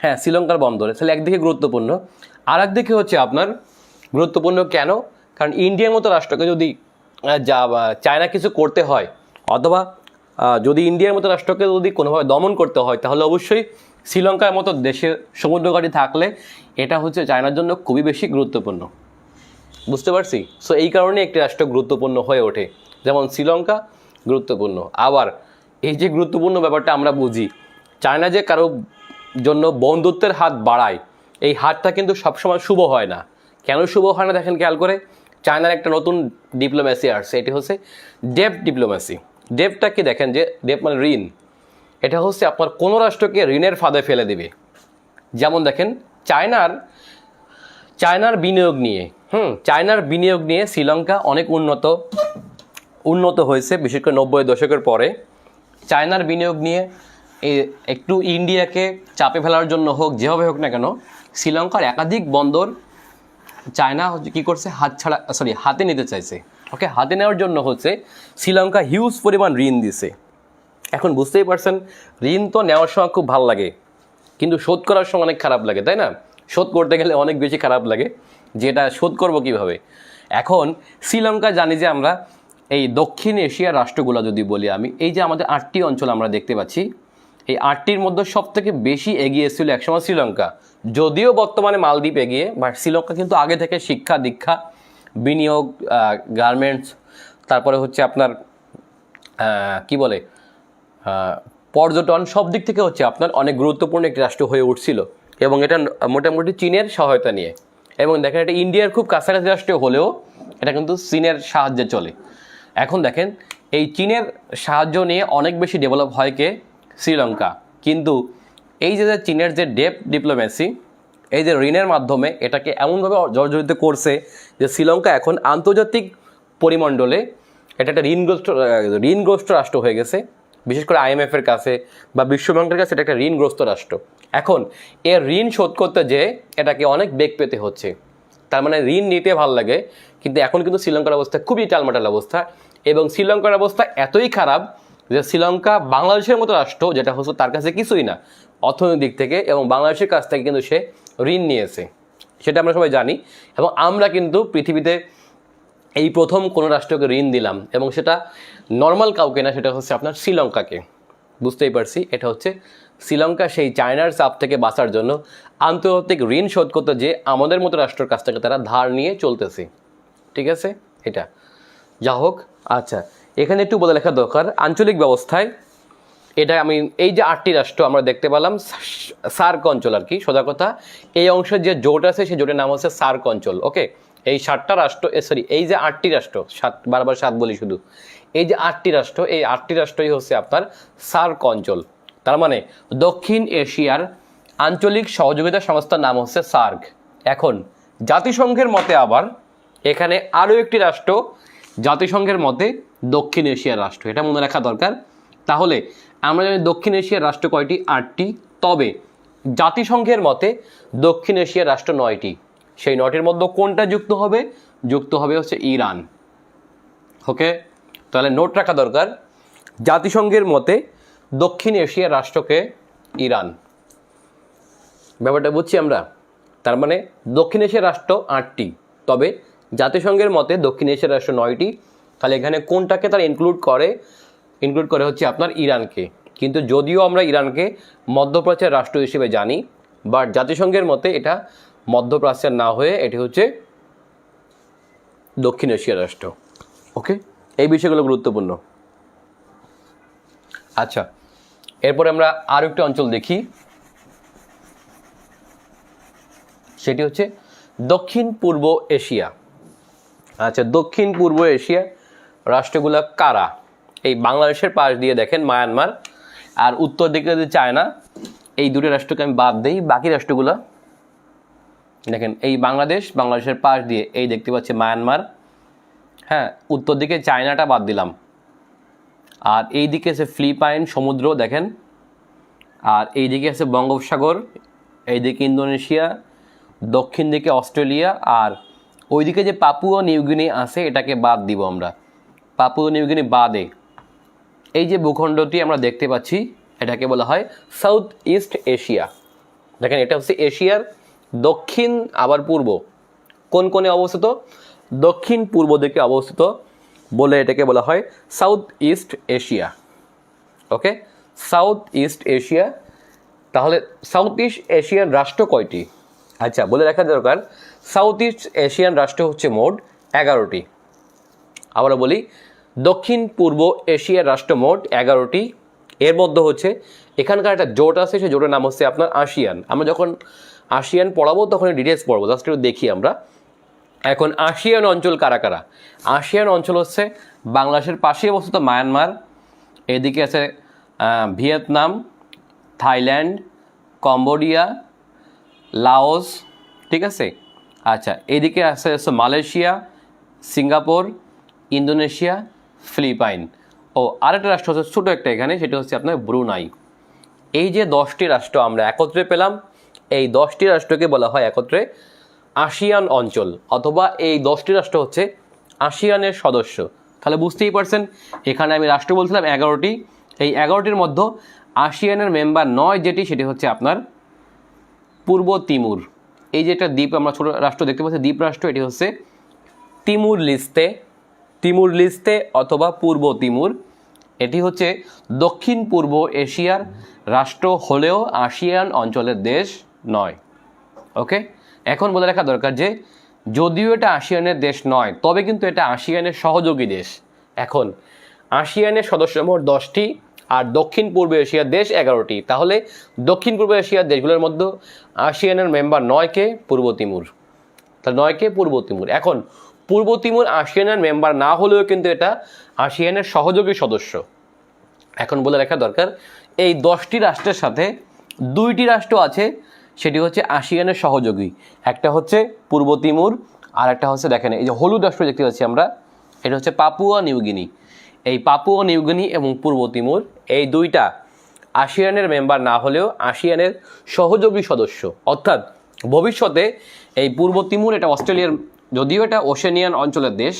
হ্যাঁ, শ্রীলঙ্কার বন্দরে, তাহলে একদিকে গুরুত্বপূর্ণ। আর একদিকে হচ্ছে আপনার গুরুত্বপূর্ণ কেন? কারণ ইন্ডিয়ার মতো রাষ্ট্রকে যদি চায়না কিছু করতে হয়, অথবা যদি ইন্ডিয়ার মতো রাষ্ট্রকে যদি কোনোভাবে দমন করতে হয়, তাহলে অবশ্যই শ্রীলঙ্কার মতো দেশে সমুদ্রগাড়ি থাকলে এটা হচ্ছে চায়নার জন্য খুবই বেশি গুরুত্বপূর্ণ। বুঝতে পারছি? সো এই কারণে একটি রাষ্ট্র গুরুত্বপূর্ণ হয়ে ওঠে, যেমন শ্রীলঙ্কা গুরুত্বপূর্ণ। আবার এই যে গুরুত্বপূর্ণ ব্যাপারটা আমরা বুঝি, চায়না যে কারো জন্য বন্ধুত্বের হাত বাড়ায়, এই হাতটা কিন্তু সবসময় শুভ হয় না। কেন শুভ হয় না দেখেন খেয়াল করে। চায়নার একটা নতুন ডিপ্লোম্যাসি আসছে, এটি হচ্ছে ডেপ ডিপ্লোম্যাসি। ডেপটা কি দেখেন, যে ডেপ মানে ঋণ, এটা হচ্ছে আপনার কোনো রাষ্ট্রকে ঋণের ফাঁদে ফেলে দেবে। যেমন দেখেন চায়নার বিনিয়োগ নিয়ে চায়নার বিনিয়োগ নিয়ে শ্রীলঙ্কা অনেক উন্নত হয়েছে, বিশেষ করে 90 দশকের পরে। চায়নার বিনিয়োগ নিয়ে একটু ইন্ডিয়াকে চাপে ফেলার জন্য হোক, যেভাবে হোক না কেন, শ্রীলঙ্কার একাধিক বন্দর চায়না কী করছে, হাতে নিতে চাইছে। ওকে, হাতে নেওয়ার জন্য হচ্ছে শ্রীলঙ্কা হিউজ পরিমাণ ঋণ দিছে। এখন বুঝতেই পারছেন, ঋণ তো নেওয়ার সময় খুব ভালো লাগে, কিন্তু শোধ করার সময় অনেক খারাপ লাগে, তাই না? শোধ করতে গেলে অনেক বেশি খারাপ লাগে, যেটা শোধ করবো কীভাবে। এখন শ্রীলঙ্কা জানি যে আমরা এই দক্ষিণ এশিয়ার রাষ্ট্রগুলো যদি বলি আমি, এই যে আমাদের 8টি অঞ্চল আমরা দেখতে পাচ্ছি, এই 8টির মধ্যে সবথেকে বেশি এগিয়ে ছিল একসময় শ্রীলঙ্কা। যদিও বর্তমানে মালদ্বীপ এগিয়ে, বাট শ্রীলঙ্কা কিন্তু আগে থেকে শিক্ষা দীক্ষা, বিনিয়োগ, গার্মেন্টস, তারপরে হচ্ছে আপনার কি বলে পর্যটন, সব দিক থেকে হচ্ছে আপনার অনেক গুরুত্বপূর্ণ একটি রাষ্ট্র হয়ে উঠছিল, এবং এটা মোটামুটি চীনের সহায়তা নিয়ে। এবং দেখেন, এটা ইন্ডিয়ার খুব কাছাকাছি রাষ্ট্র হলেও এটা কিন্তু চীনের সাহায্যে চলে। এখন দেখেন, এই চীনের সাহায্য নিয়ে অনেক বেশি ডেভেলপ হয় কে, শ্রীলঙ্কা। কিন্তু এই যে চীনের যে ডেপ ডিপ্লোম্যাসি, এই যে ঋণের মাধ্যমে এটাকে এমনভাবে জর্জরিত করছে যে শ্রীলঙ্কা এখন আন্তর্জাতিক পরিমণ্ডলে এটা একটা ঋণগ্রস্ত রাষ্ট্র হয়ে গেছে, বিশেষ করে IMF-এর কাছে বা বিশ্বব্যাংকের কাছে এটা একটা ঋণগ্রস্ত রাষ্ট্র। এখন এর ঋণ শোধ করতে যেয়ে এটাকে অনেক বেগ পেতে হচ্ছে। তার মানে ঋণ নিতে ভালো লাগে, কিন্তু এখন কিন্তু শ্রীলঙ্কার অবস্থা খুবই টালমাটাল অবস্থা। এবং শ্রীলঙ্কার অবস্থা এতই খারাপ যে শ্রীলঙ্কা বাংলাদেশের মতো রাষ্ট্র, যেটা হচ্ছে তার কাছে কিছুই না অর্থনৈতিক দিক থেকে, এবং বাংলাদেশের কাছ থেকে কিন্তু সে ঋণ নিয়েছে, সেটা আমরা সবাই জানি। এবং আমরা কিন্তু পৃথিবীতে এই প্রথম কোনো রাষ্ট্রকে ঋণ দিলাম, এবং সেটা নর্মাল কাউকে না, সেটা হচ্ছে আপনার শ্রীলঙ্কাকে। বুঝতেই পারছি, এটা হচ্ছে শ্রীলঙ্কা সেই চায়নার চাপ থেকে বাঁচার জন্য আন্তর্জাতিক ঋণ শোধ করতে যে আমাদের মতো রাষ্ট্রের কাছ থেকে তারা ধার নিয়ে চলতেছে। ঠিক আছে, এটা যা হোক। আচ্ছা, এখানে একটু বলে লেখা দরকার, আঞ্চলিক ব্যবস্থায় এটা আমি এই যে 8টি রাষ্ট্র আমরা দেখতে পেলাম, সার্ক অঞ্চল আর কি, সোজা কথা এই অংশের যে জোট আছে সেই জোটের নাম হচ্ছে সার্ক অঞ্চল। ওকে, এই 7টা রাষ্ট্র, এই যে 8টি রাষ্ট্র, বারবার 7 বলি শুধু, এই যে 8টি রাষ্ট্র, এই 8টি রাষ্ট্রই হচ্ছে আপনার সার্ক অঞ্চল। তার মানে দক্ষিণ এশিয়ার আঞ্চলিক সহযোগিতা সংস্থার নাম হচ্ছে সার্ক। এখন জাতিসংঘের মতে আবার এখানে আরও একটি রাষ্ট্র জাতিসংঘের মতে দক্ষিণ এশিয়ার রাষ্ট্র, এটা মনে রাখা দরকার। তাহলে আমরা জানি দক্ষিণ এশিয়ার রাষ্ট্র কয়টি, 8টি। তবে জাতিসংঘের মতে দক্ষিণ এশিয়ার রাষ্ট্র 9টি। সেই 9টির মধ্যে কোনটা যুক্ত হবে? যুক্ত হবে হচ্ছে ইরান। ওকে, তাহলে নোট রাখা দরকার, জাতিসংঘের মতে দক্ষিণ এশিয়ার রাষ্ট্রকে ইরান। ব্যাপারটা বুঝছি আমরা। তার মানে দক্ষিণ এশিয়ার রাষ্ট্র 8টি, তবে জাতিসংঘের মতে দক্ষিণ এশিয়ার রাষ্ট্র 9টি। তাহলে এখানে কোনটাকে তারা ইনক্লুড করে হচ্ছে আপনার ইরানকে। কিন্তু যদিও আমরা ইরানকে মধ্যপ্রাচ্যের রাষ্ট্র হিসেবে জানি, বাট জাতিসংঘের মতে এটা মধ্যপ্রাচ্যের না হয়ে এটি হচ্ছে দক্ষিণ এশিয়ার রাষ্ট্র। ওকে, এই বিষয়গুলো গুরুত্বপূর্ণ। আচ্ছা, এরপরে আমরা আরও একটি অঞ্চল দেখি, সেটি হচ্ছে দক্ষিণ পূর্ব এশিয়া। আচ্ছা, দক্ষিণ পূর্ব এশিয়া রাষ্ট্রগুলো কারা? এই বাংলাদেশের পাশ দিয়ে দেখেন মায়ানমার, আর উত্তর দিকে যদি চায়না। এই দুটো রাষ্ট্রকে আমি বাদ দিই, বাকি রাষ্ট্রগুলো দেখেন, এই বাংলাদেশের পাশ দিয়ে এই দেখতে পাচ্ছি মায়ানমার, হ্যাঁ, উত্তর দিকে চায়নাটা বাদ দিলাম, আর এই দিকে আছে ফিলিপাইন সমুদ্র দেখেন, আর এই দিকে আছে বঙ্গোপসাগর, এই দিকে ইন্দোনেশিয়া, দক্ষিণ দিকে অস্ট্রেলিয়া, আর ওইদিকে যে পাপুয়া নিউগিনি আছে এটাকে বাদ দিব আমরা। পাপুয়া নিউগিনি বাদে এই যে ভূখণ্ডটি আমরা দেখতে পাচ্ছি এটাকে বলা হয় সাউথ ইস্ট এশিয়া। দেখেন এটা হচ্ছে এশিয়ার দক্ষিণ আবার পূর্ব কোন কোণে অবস্থিত, দক্ষিণ পূর্ব দিকে অবস্থিত বলে এটাকে বলা হয় সাউথ ইস্ট এশিয়া। ওকে, সাউথ ইস্ট এশিয়া। তাহলে সাউথ ইস্ট এশিয়ান রাষ্ট্র কয়টি? আচ্ছা, বলে রাখা দরকার সাউথ ইস্ট এশিয়ান রাষ্ট্র হচ্ছে মোট 11টি। আবারও বলি, দক্ষিণ পূর্ব এশিয়ার রাষ্ট্র মোট 11টি। এর মধ্যে হচ্ছে এখানকার একটা জোট আছে, সেই জোটের নাম হচ্ছে আপনার আসিয়ান। আমরা যখন আসিয়ান পড়াবো তখন ডিটেলস পড়বো, জাস্ট একটু দেখি আমরা। এখন আসিয়ান অঞ্চল কারা কারা? আসিয়ান অঞ্চল হচ্ছে বাংলাদেশের পাশে অবস্থিত মায়ানমার, এদিকে আছে ভিয়েতনাম, থাইল্যান্ড, কম্বোডিয়া, লাওস, ঠিক আছে। আচ্ছা, এদিকে আছে মালয়েশিয়া, সিঙ্গাপুর, ইন্দোনেশিয়া, ফিলিপাইন ও আরেকটা রাষ্ট্র হচ্ছে ছোটো একটা এখানে, সেটা হচ্ছে আপনার ব্রুনাই। এই যে 10টি রাষ্ট্র আমরা একত্রে পেলাম, এই 10টি রাষ্ট্রকে বলা হয় একত্রে আসিয়ান অঞ্চল, অথবা এই 10টি রাষ্ট্র হচ্ছে আসিয়ানের সদস্য। তাহলে বুঝতেই পারছেন, এখানে আমি রাষ্ট্র বলছিলাম 11টি, এই 11টির মধ্যে আসিয়ানের মেম্বার 9 যেটি, সেটি হচ্ছে আপনার পূর্ব তিমুর। এই যে একটা দ্বীপ আমরা ছোটো রাষ্ট্র দেখতে পাচ্ছি, দ্বীপ রাষ্ট্র, এটি হচ্ছে তিমুর লিস্তে, তিমুর লিস্তে অথবা পূর্ব তিমুর। এটি হচ্ছে দক্ষিণ পূর্ব এশিয়ার রাষ্ট্র হলেও আসিয়ান অঞ্চলের দেশ নয়। ওকে, এখন বলে রাখা দরকার যে যদিও এটা আসিয়ানের দেশ নয়, তবে কিন্তু এটা আসিয়ানের সহযোগী দেশ। এখন আসিয়ানের সদস্য মোট 10টি আর দক্ষিণ পূর্ব এশিয়ার দেশ 11টি। তাহলে দক্ষিণ পূর্ব এশিয়ার দেশগুলোর মধ্যে আসিয়ানের মেম্বার 9কে পূর্ব তিমুর, তাহলে 9কে পূর্ব তিমুর। এখন পূর্ব তিমুর আসিয়ানের মেম্বার না হলেও কিন্তু এটা আসিয়ানের সহযোগী সদস্য। এখন বলে রাখা দরকার এই 10টি রাষ্ট্রের সাথে 2টি রাষ্ট্র আছে, সেটি হচ্ছে আসিয়ানের সহযোগী। একটা হচ্ছে পূর্ব তিমুর, আর একটা হচ্ছে দেখেন এই যে হলুদ রাষ্ট্র দেখতে পাচ্ছি আমরা, এটা হচ্ছে পাপুয়া নিউগিনি। এই পাপুয়া নিউগিনি এবং পূর্ব তিমুর এই দুইটা আসিয়ানের মেম্বার না হলেও আসিয়ানের সহযোগী সদস্য। অর্থাৎ ভবিষ্যতে এই পূর্ব তিমুর এটা অস্ট্রেলিয়ার, যদিও এটা ওশেনিয়ান অঞ্চলের দেশ,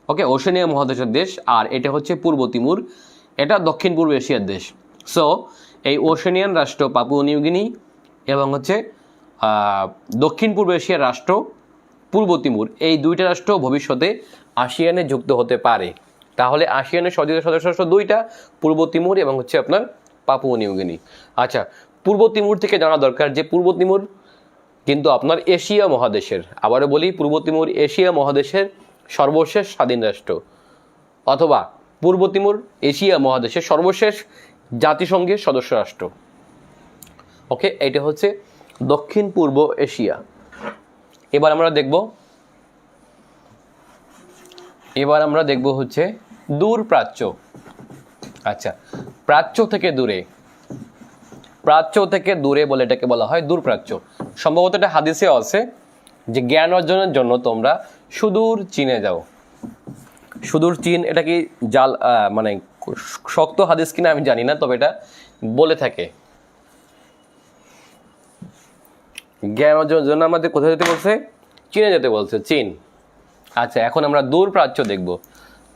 ওকে, ওশেনিয়া মহাদেশের দেশ, আর এটা হচ্ছে পূর্ব তিমুর, এটা দক্ষিণ পূর্ব এশিয়ার দেশ। সো এই ওশেনিয়ান রাষ্ট্র পাপুয়া নিউগিনি এবং হচ্ছে দক্ষিণ পূর্ব এশিয়ার রাষ্ট্র পূর্ব তিমুর, এই দুইটা রাষ্ট্র ভবিষ্যতে আসিয়ানে যুক্ত হতে পারে। তাহলে আসিয়ানের সদস্য রাষ্ট্র 2টা, পূর্ব তিমুর এবং হচ্ছে আপনার পাপুয়া নিউগিনি। আচ্ছা, পূর্ব তিমুর থেকে জানা দরকার যে পূর্ব তিমুর কিন্তু আপনার এশিয়া মহাদেশের, আবারও বলি, পূর্ব তিমুর এশিয়া মহাদেশের সর্বশেষ স্বাধীন রাষ্ট্র, অথবা পূর্ব তিমুর এশিয়া মহাদেশের সর্বশেষ জাতিসংঘের সদস্য রাষ্ট্র। ওকে, এটা হচ্ছে দক্ষিণ পূর্ব এশিয়া। এবার আমরা দেখব হচ্ছে দূর প্রাচ্য। আচ্ছা, প্রাচ্য থেকে দূরে বলে এটাকে বলা হয় দূর প্রাচ্য। সম্ভবত এটা হাদিসে আছে যে জ্ঞান অর্জনের জন্য তোমরা সুদূর চীনে যাও। সুদূর চীন, এটা কি জাল মানে শক্ত হাদিস কিনা আমি জানি না, তবে এটা বলে থাকে। জ্ঞান অর্জনের জন্য আমাদের কোথায় যেতে বলছে? চীনে যেতে বলছে, চীন। আচ্ছা, এখন আমরা দূর প্রাচ্য দেখব।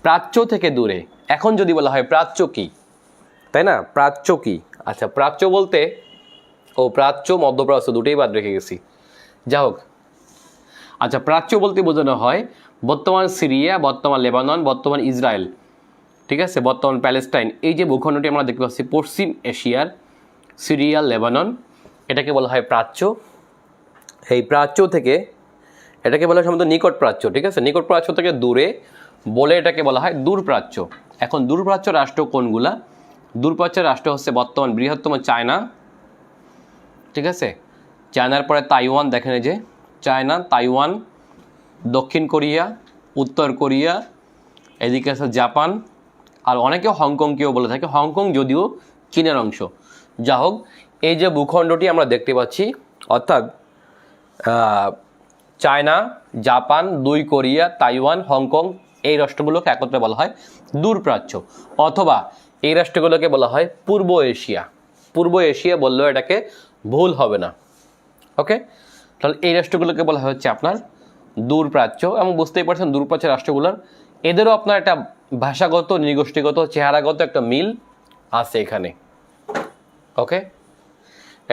প্রাচ্য থেকে দূরে, এখন যদি বলা হয় প্রাচ্য কি, তাই না? প্রাচ্য কি? আচ্ছা, প্রাচ্য বলতে প্রাচ্য মধ্যপ্রাচ্য দুটোই বাদ রেখে গেছি, যা হোক। আচ্ছা, প্রাচ্য বলতে বোঝানো হয় বর্তমান সিরিয়া, বর্তমান লেবানন, বর্তমান ইসরায়েল, ঠিক আছে, বর্তমান প্যালেস্টাইন, এই যে ভূখণ্ডটি আমরা দেখতে পাচ্ছি পশ্চিম এশিয়ার, সিরিয়া, লেবানন, এটাকে বলা হয় প্রাচ্য। এই প্রাচ্য থেকে এটাকে বলা হয় সম্ভবত নিকট প্রাচ্য, ঠিক আছে, নিকট প্রাচ্য থেকে দূরে বলে এটাকে বলা হয় দূর প্রাচ্য। এখন দূর প্রাচ্য রাষ্ট্র কোনগুলা? দূর প্রাচ্যের রাষ্ট্র হচ্ছে বর্তমান বৃহত্তম চায়না, ঠিক আছে, চায়নার পরে তাইওয়ান, দেখেন এই যে চায়না, তাইওয়ান, দক্ষিণ কোরিয়া, উত্তর কোরিয়া, এদিকে আছে জাপান, আর অনেকে হংকংকেও বলে থাকে, হংকং যদিও চীনের অংশ। যা হোক, এই যে ভূখণ্ডটি আমরা দেখতে পাচ্ছি, অর্থাৎ China, Japan, 2 Korea, Taiwan, Hong Kong, এই রাষ্ট্রগুলোকে একত্রে বলা হয় দূর প্রাচ্য, অথবা এই রাষ্ট্রগুলোকে বলা হয় পূর্ব এশিয়া। পূর্ব এশিয়া বললেও এটাকে ভুল হবে না। ওকে, তাহলে এই রাষ্ট্রগুলোকে বলা হচ্ছে আপনার দূর প্রাচ্য। এবং বুঝতেই পারছেন দূর প্রাচ্যের রাষ্ট্রগুলোর এদেরও আপনার একটা ভাষাগত, নৃগোষ্ঠীগত, চেহারাগত একটা মিল আছে এখানে। ওকে,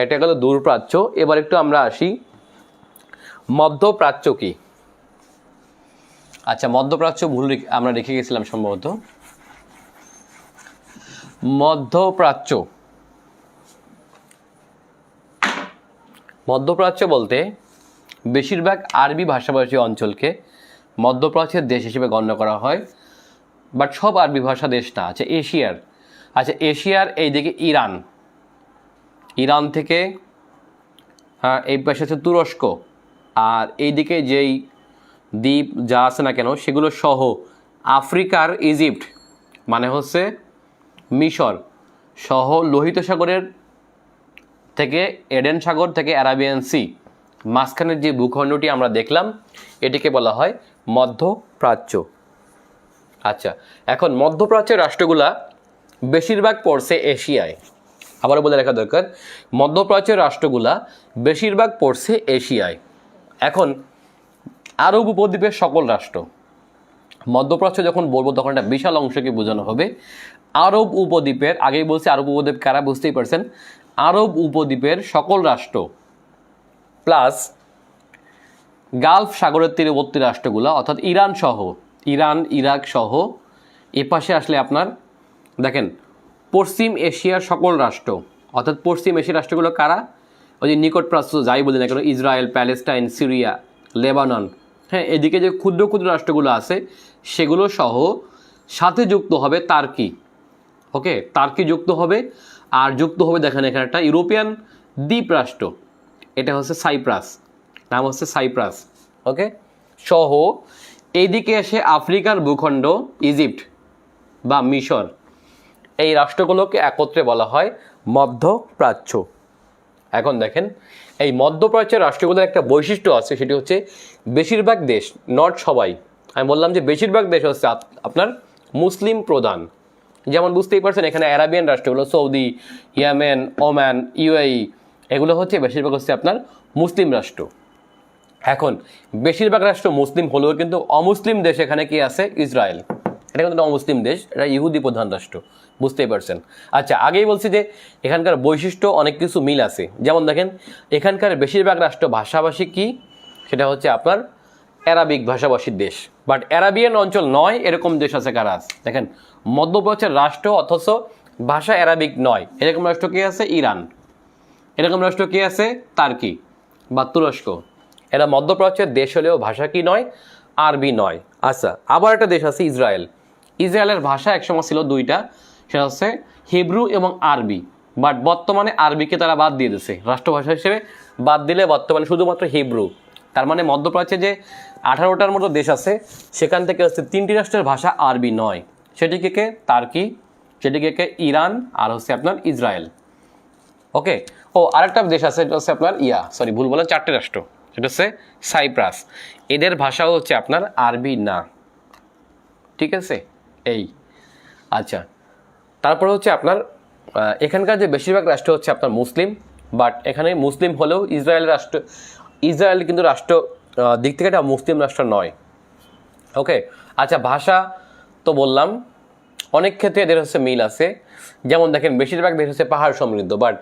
এটা গেল দূরপ্রাচ্য। এবার একটু আমরা আসি মধ্যপ্রাচ্য কি। আচ্ছা, মধ্যপ্রাচ্য আমরা রেখে গেছিলাম সম্ভবত। মধ্যপ্রাচ্য, মধ্যপ্রাচ্য বলতে বেশিরভাগ আরবি ভাষাভাষী অঞ্চলকে মধ্যপ্রাচ্যের দেশ হিসেবে গণ্য করা হয়, বাট সব আরবি ভাষা দেশ না। এশিয়ার এইদিকে ইরান, ইরান থেকে এই পাশে আছে তুরস্ক, আর এইদিকে যেই দ্বীপ যা আছে না কেন সেগুলো সহ আফ্রিকার ইজিপ্ট মানে হচ্ছে মিশর সহ লোহিত সাগরের থেকে এডেন সাগর থেকে অ্যারাবিয়ান সি মাঝখানের যে ভূখণ্ডটি আমরা দেখলাম এটিকে বলা হয় মধ্যপ্রাচ্য। আচ্ছা, এখন মধ্যপ্রাচ্যের রাষ্ট্রগুলা বেশিরভাগ পড়ছে এশিয়ায়। আবারও বলে রাখা দরকার, মধ্যপ্রাচ্যের রাষ্ট্রগুলা বেশিরভাগ পড়ছে এশিয়ায়। এখন আরব উপদ্বীপের সকল রাষ্ট্র, মধ্যপ্রাচ্য যখন বলবো তখন একটা বিশাল অংশকে বোঝানো হবে। আরব উপদ্বীপের, আগেই বলছি আরব উপদ্বীপ কারা, বুঝতেই পারছেন। আরব উপদ্বীপের সকল রাষ্ট্র প্লাস গালফ সাগরের তীরবর্তী রাষ্ট্রগুলো, অর্থাৎ ইরান সহ, ইরান ইরাক সহ এপাশে আসলে আপনার দেখেন পশ্চিম এশিয়ার সকল রাষ্ট্র, অর্থাৎ পশ্চিম এশিয়ার রাষ্ট্রগুলো কারা, ওই যে নিকট প্রাচ্য যাই বলি না কেন, ইসরায়েল, প্যালেস্টাইন, সিরিয়া, লেবানন, হ্যাঁ, এদিকে যে ক্ষুদ্র ক্ষুদ্র রাষ্ট্রগুলো আছে সেগুলো সহ সাথে যুক্ত হবে তার্কি। ওকে, তার্কি যুক্ত হবে। আর যুক্ত হবে দেখেন এখানে একটা ইউরোপিয়ান দ্বীপ রাষ্ট্র, এটা হচ্ছে সাইপ্রাস, নাম হচ্ছে সাইপ্রাস। ওকে, সহ এইদিকে এসে আফ্রিকার ভূখণ্ড ইজিপ্ট বা মিশর, এই রাষ্ট্রগুলোকে একত্রে বলা হয় মধ্যপ্রাচ্য। এখন দেখেন এই মধ্যপ্রাচ্যের রাষ্ট্রগুলোর একটা বৈশিষ্ট্য আছে, সেটি হচ্ছে বেশিরভাগ দেশ, নট সবাই, আমি বললাম যে বেশিরভাগ দেশ হচ্ছে আপনার মুসলিম প্রধান। যেমন বুঝতেই পারছেন এখানে অ্যারাবিয়ান রাষ্ট্রগুলো সৌদি, ইয়েমেন, ওমান, ইউএই, এগুলো হচ্ছে বেশিরভাগ হচ্ছে আপনার মুসলিম রাষ্ট্র। এখন বেশিরভাগ রাষ্ট্র মুসলিম হলেও কিন্তু অমুসলিম দেশ এখানে কি আছে, ইসরায়েল, এটা কিন্তু অমুসলিম দেশ, এটা ইহুদি প্রধান রাষ্ট্র, বুঝতেই পারছেন। আচ্ছা, আগেই বলছি যে এখানকার বৈশিষ্ট্য অনেক কিছু মিল আছে। যেমন দেখেন এখানকার বেশিরভাগ রাষ্ট্র ভাষাভাষী কি, সেটা হচ্ছে আপনার অ্যারাবিক ভাষাভাষীর দেশ, বাট অ্যারাবিয়ান অঞ্চল নয় এরকম দেশ আছে কারা আছে দেখেন, মধ্যপ্রাচ্যের রাষ্ট্র অথচ ভাষা অ্যারাবিক নয় এরকম রাষ্ট্র কি আছে, ইরান, এরকম রাষ্ট্র কি আছে, তার্কি বা তুরস্ক। এরা মধ্যপ্রাচ্যের দেশ হলেও ভাষা কি নয়, আরবি নয়। আচ্ছা, আবার একটা দেশ আছে ইসরায়েল। ইসরায়েলের ভাষা একসময় ছিল দুইটা, সেটা হচ্ছে হিব্রু এবং আরবি, বাট বর্তমানে আরবিকে তারা বাদ দিয়ে দিয়েছে রাষ্ট্রভাষা হিসেবে, বাদ দিলে বর্তমানে শুধুমাত্র হিব্রু। তার মানে মধ্যপ্রাচ্যে যে 18টার মতো দেশ আছে সেখান থেকে হচ্ছে 3টি রাষ্ট্রের ভাষা আরবি নয়, সেটিকে কে, তার্কি, সেটিকে কে ইরান, আর হচ্ছে আপনার ইসরায়েল। ওকে, ও আরেকটা দেশ আছে, এটা হচ্ছে আপনার ভুল বললাম, 4টে রাষ্ট্র, সেটা হচ্ছে সাইপ্রাস। এদের ভাষাও হচ্ছে আপনার আরবি না, ঠিক আছে। এই আচ্ছা, তারপরে হচ্ছে আপনার এখানকার যে বেশিরভাগ রাষ্ট্র হচ্ছে আপনার মুসলিম, বাট এখানে মুসলিম হলেও ইসরায়েল কিন্তু রাষ্ট্র দিক থেকে এটা মুসলিম রাষ্ট্র নয়। ওকে, আচ্ছা, ভাষা তো বললাম, অনেক ক্ষেত্রে এদের হচ্ছে মিল আছে। যেমন দেখেন বেশিরভাগ দেশ হচ্ছে পাহাড় সমৃদ্ধ, বাট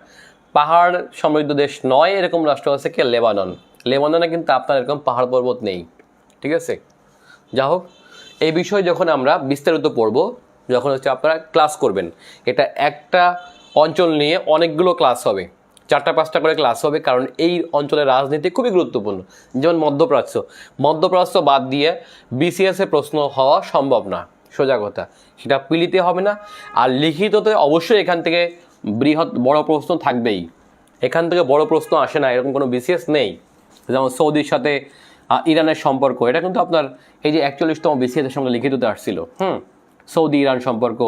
পাহাড় সমৃদ্ধ দেশ নয় এরকম রাষ্ট্র হচ্ছে কি, লেবানন। লেবাননে কিন্তু আপনার এরকম পাহাড় পর্বত নেই, ঠিক আছে। যা হোক, এই বিষয়ে যখন আমরা বিস্তারিত পড়ব, যখন হচ্ছে আপনারা ক্লাস করবেন, এটা একটা অঞ্চল নিয়ে অনেকগুলো ক্লাস হবে, 4টা-5টা করে ক্লাস হবে, কারণ এই অঞ্চলের রাজনীতি খুবই গুরুত্বপূর্ণ। যেমন মধ্যপ্রাচ্য বাদ দিয়ে বিসিএসে প্রশ্ন হওয়া সম্ভব না, সোজা কথা, সেটা পিলিতে হবে না। আর লিখিততে অবশ্যই এখান থেকে বড় প্রশ্ন থাকবেই, এখান থেকে বড় প্রশ্ন আসে না এরকম কোনো বিসিএস নেই। যেমন সৌদির সাথে ইরানের সম্পর্ক, এটা কিন্তু আপনার এই যে 41তম বিসিএসের সঙ্গে লিখিততে আসছিল। সৌদি ইরান সম্পর্ক,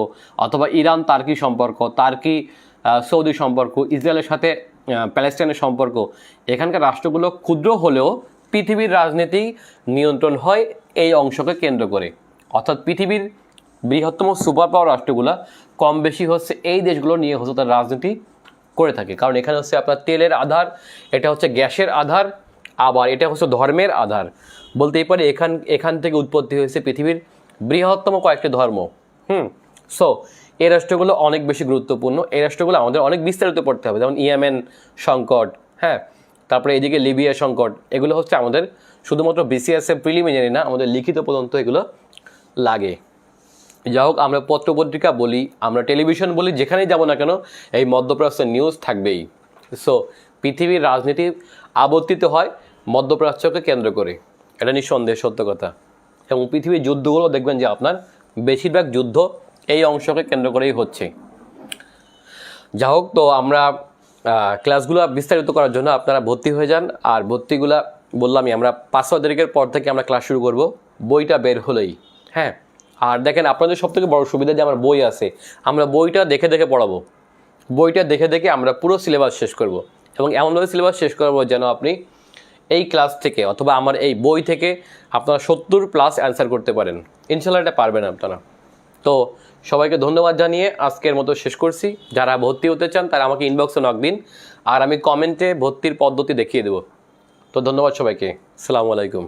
অথবা ইরান তার্কি সম্পর্ক, তার্কি সৌদি সম্পর্ক, ইসরায়েলের সাথে প্যালেস্টাইনের সম্পর্ক। এখানকার রাষ্ট্রগুলো ক্ষুদ্র হলেও পৃথিবীর রাজনীতি নিয়ন্ত্রণ হয় এই অংশকে কেন্দ্র করে, অর্থাৎ পৃথিবীর বৃহত্তম সুপার পাওয়ার রাষ্ট্রগুলো কম বেশি হচ্ছে এই দেশগুলো নিয়ে হচ্ছে তার রাজনীতি করে থাকে। কারণ এখানে হচ্ছে আপনার তেলের আধার, এটা হচ্ছে গ্যাসের আধার, আবার এটা হচ্ছে ধর্মের আধার। বলতেই পারে এখান থেকে উৎপত্তি হয়েছে পৃথিবীর বৃহত্তম কয়েকটি ধর্ম। সো এই রাষ্ট্রগুলো অনেক বেশি গুরুত্বপূর্ণ। এই রাষ্ট্রগুলো আমাদের অনেক বিস্তারিত পড়তে হবে, যেমন ইয়েমেন সংকট, হ্যাঁ, তারপরে এইদিকে লিবিয়া সংকট। এগুলো হচ্ছে আমাদের শুধুমাত্র বিসিএস এর প্রিলিমিনারি না, আমাদের লিখিত পর্যন্ত এগুলো লাগে। যা হোক, আমরা পত্রপত্রিকা বলি, আমরা টেলিভিশন বলি, যেখানেই যাব না কেন এই মধ্যপ্রাচ্যের নিউজ থাকবেই। সো পৃথিবীর রাজনীতি আবর্তিত হয় মধ্যপ্রাচ্যকে কেন্দ্র করে, এটা নিঃসন্দেহে সত্য কথা। এবং পৃথিবীর যুদ্ধগুলো দেখবেন যে আপনার বেশিরভাগ যুদ্ধ এই অংশকে কেন্দ্র করেই হচ্ছে। যা হোক, তো আমরা ক্লাসগুলো বিস্তারিত করার জন্য আপনারা ভর্তি হয়ে যান। আর ভর্তিগুলা বললামই, আমরা 5-6 তারিখের পর থেকে আমরা ক্লাস শুরু করব, বইটা বের হলেই। হ্যাঁ, আর দেখেন আপনাদের সবথেকে বড় সুবিধা যে আমার বই আছে, আমরা বইটা দেখে দেখে পড়াবো। বইটা দেখে দেখে আমরা পুরো সিলেবাস শেষ করব, এবং এমনভাবে সিলেবাস শেষ করবো যেন আপনি এই ক্লাস থেকে অথবা আমার এই বই থেকে আপনারা 70+ অ্যান্সার করতে পারেন। ইনশাল্লাহ এটা পারবেন আপনারা। তো সবাইকে ধন্যবাদ জানিয়ে আজকের মতো শেষ করছি। যারা ভর্তি হতে চান তারা আমাকে ইনবক্সে নক দিন, আর আমি কমেন্টে ভর্তির পদ্ধতি দেখিয়ে দেবো। তো ধন্যবাদ সবাইকে, আসসালামু আলাইকুম।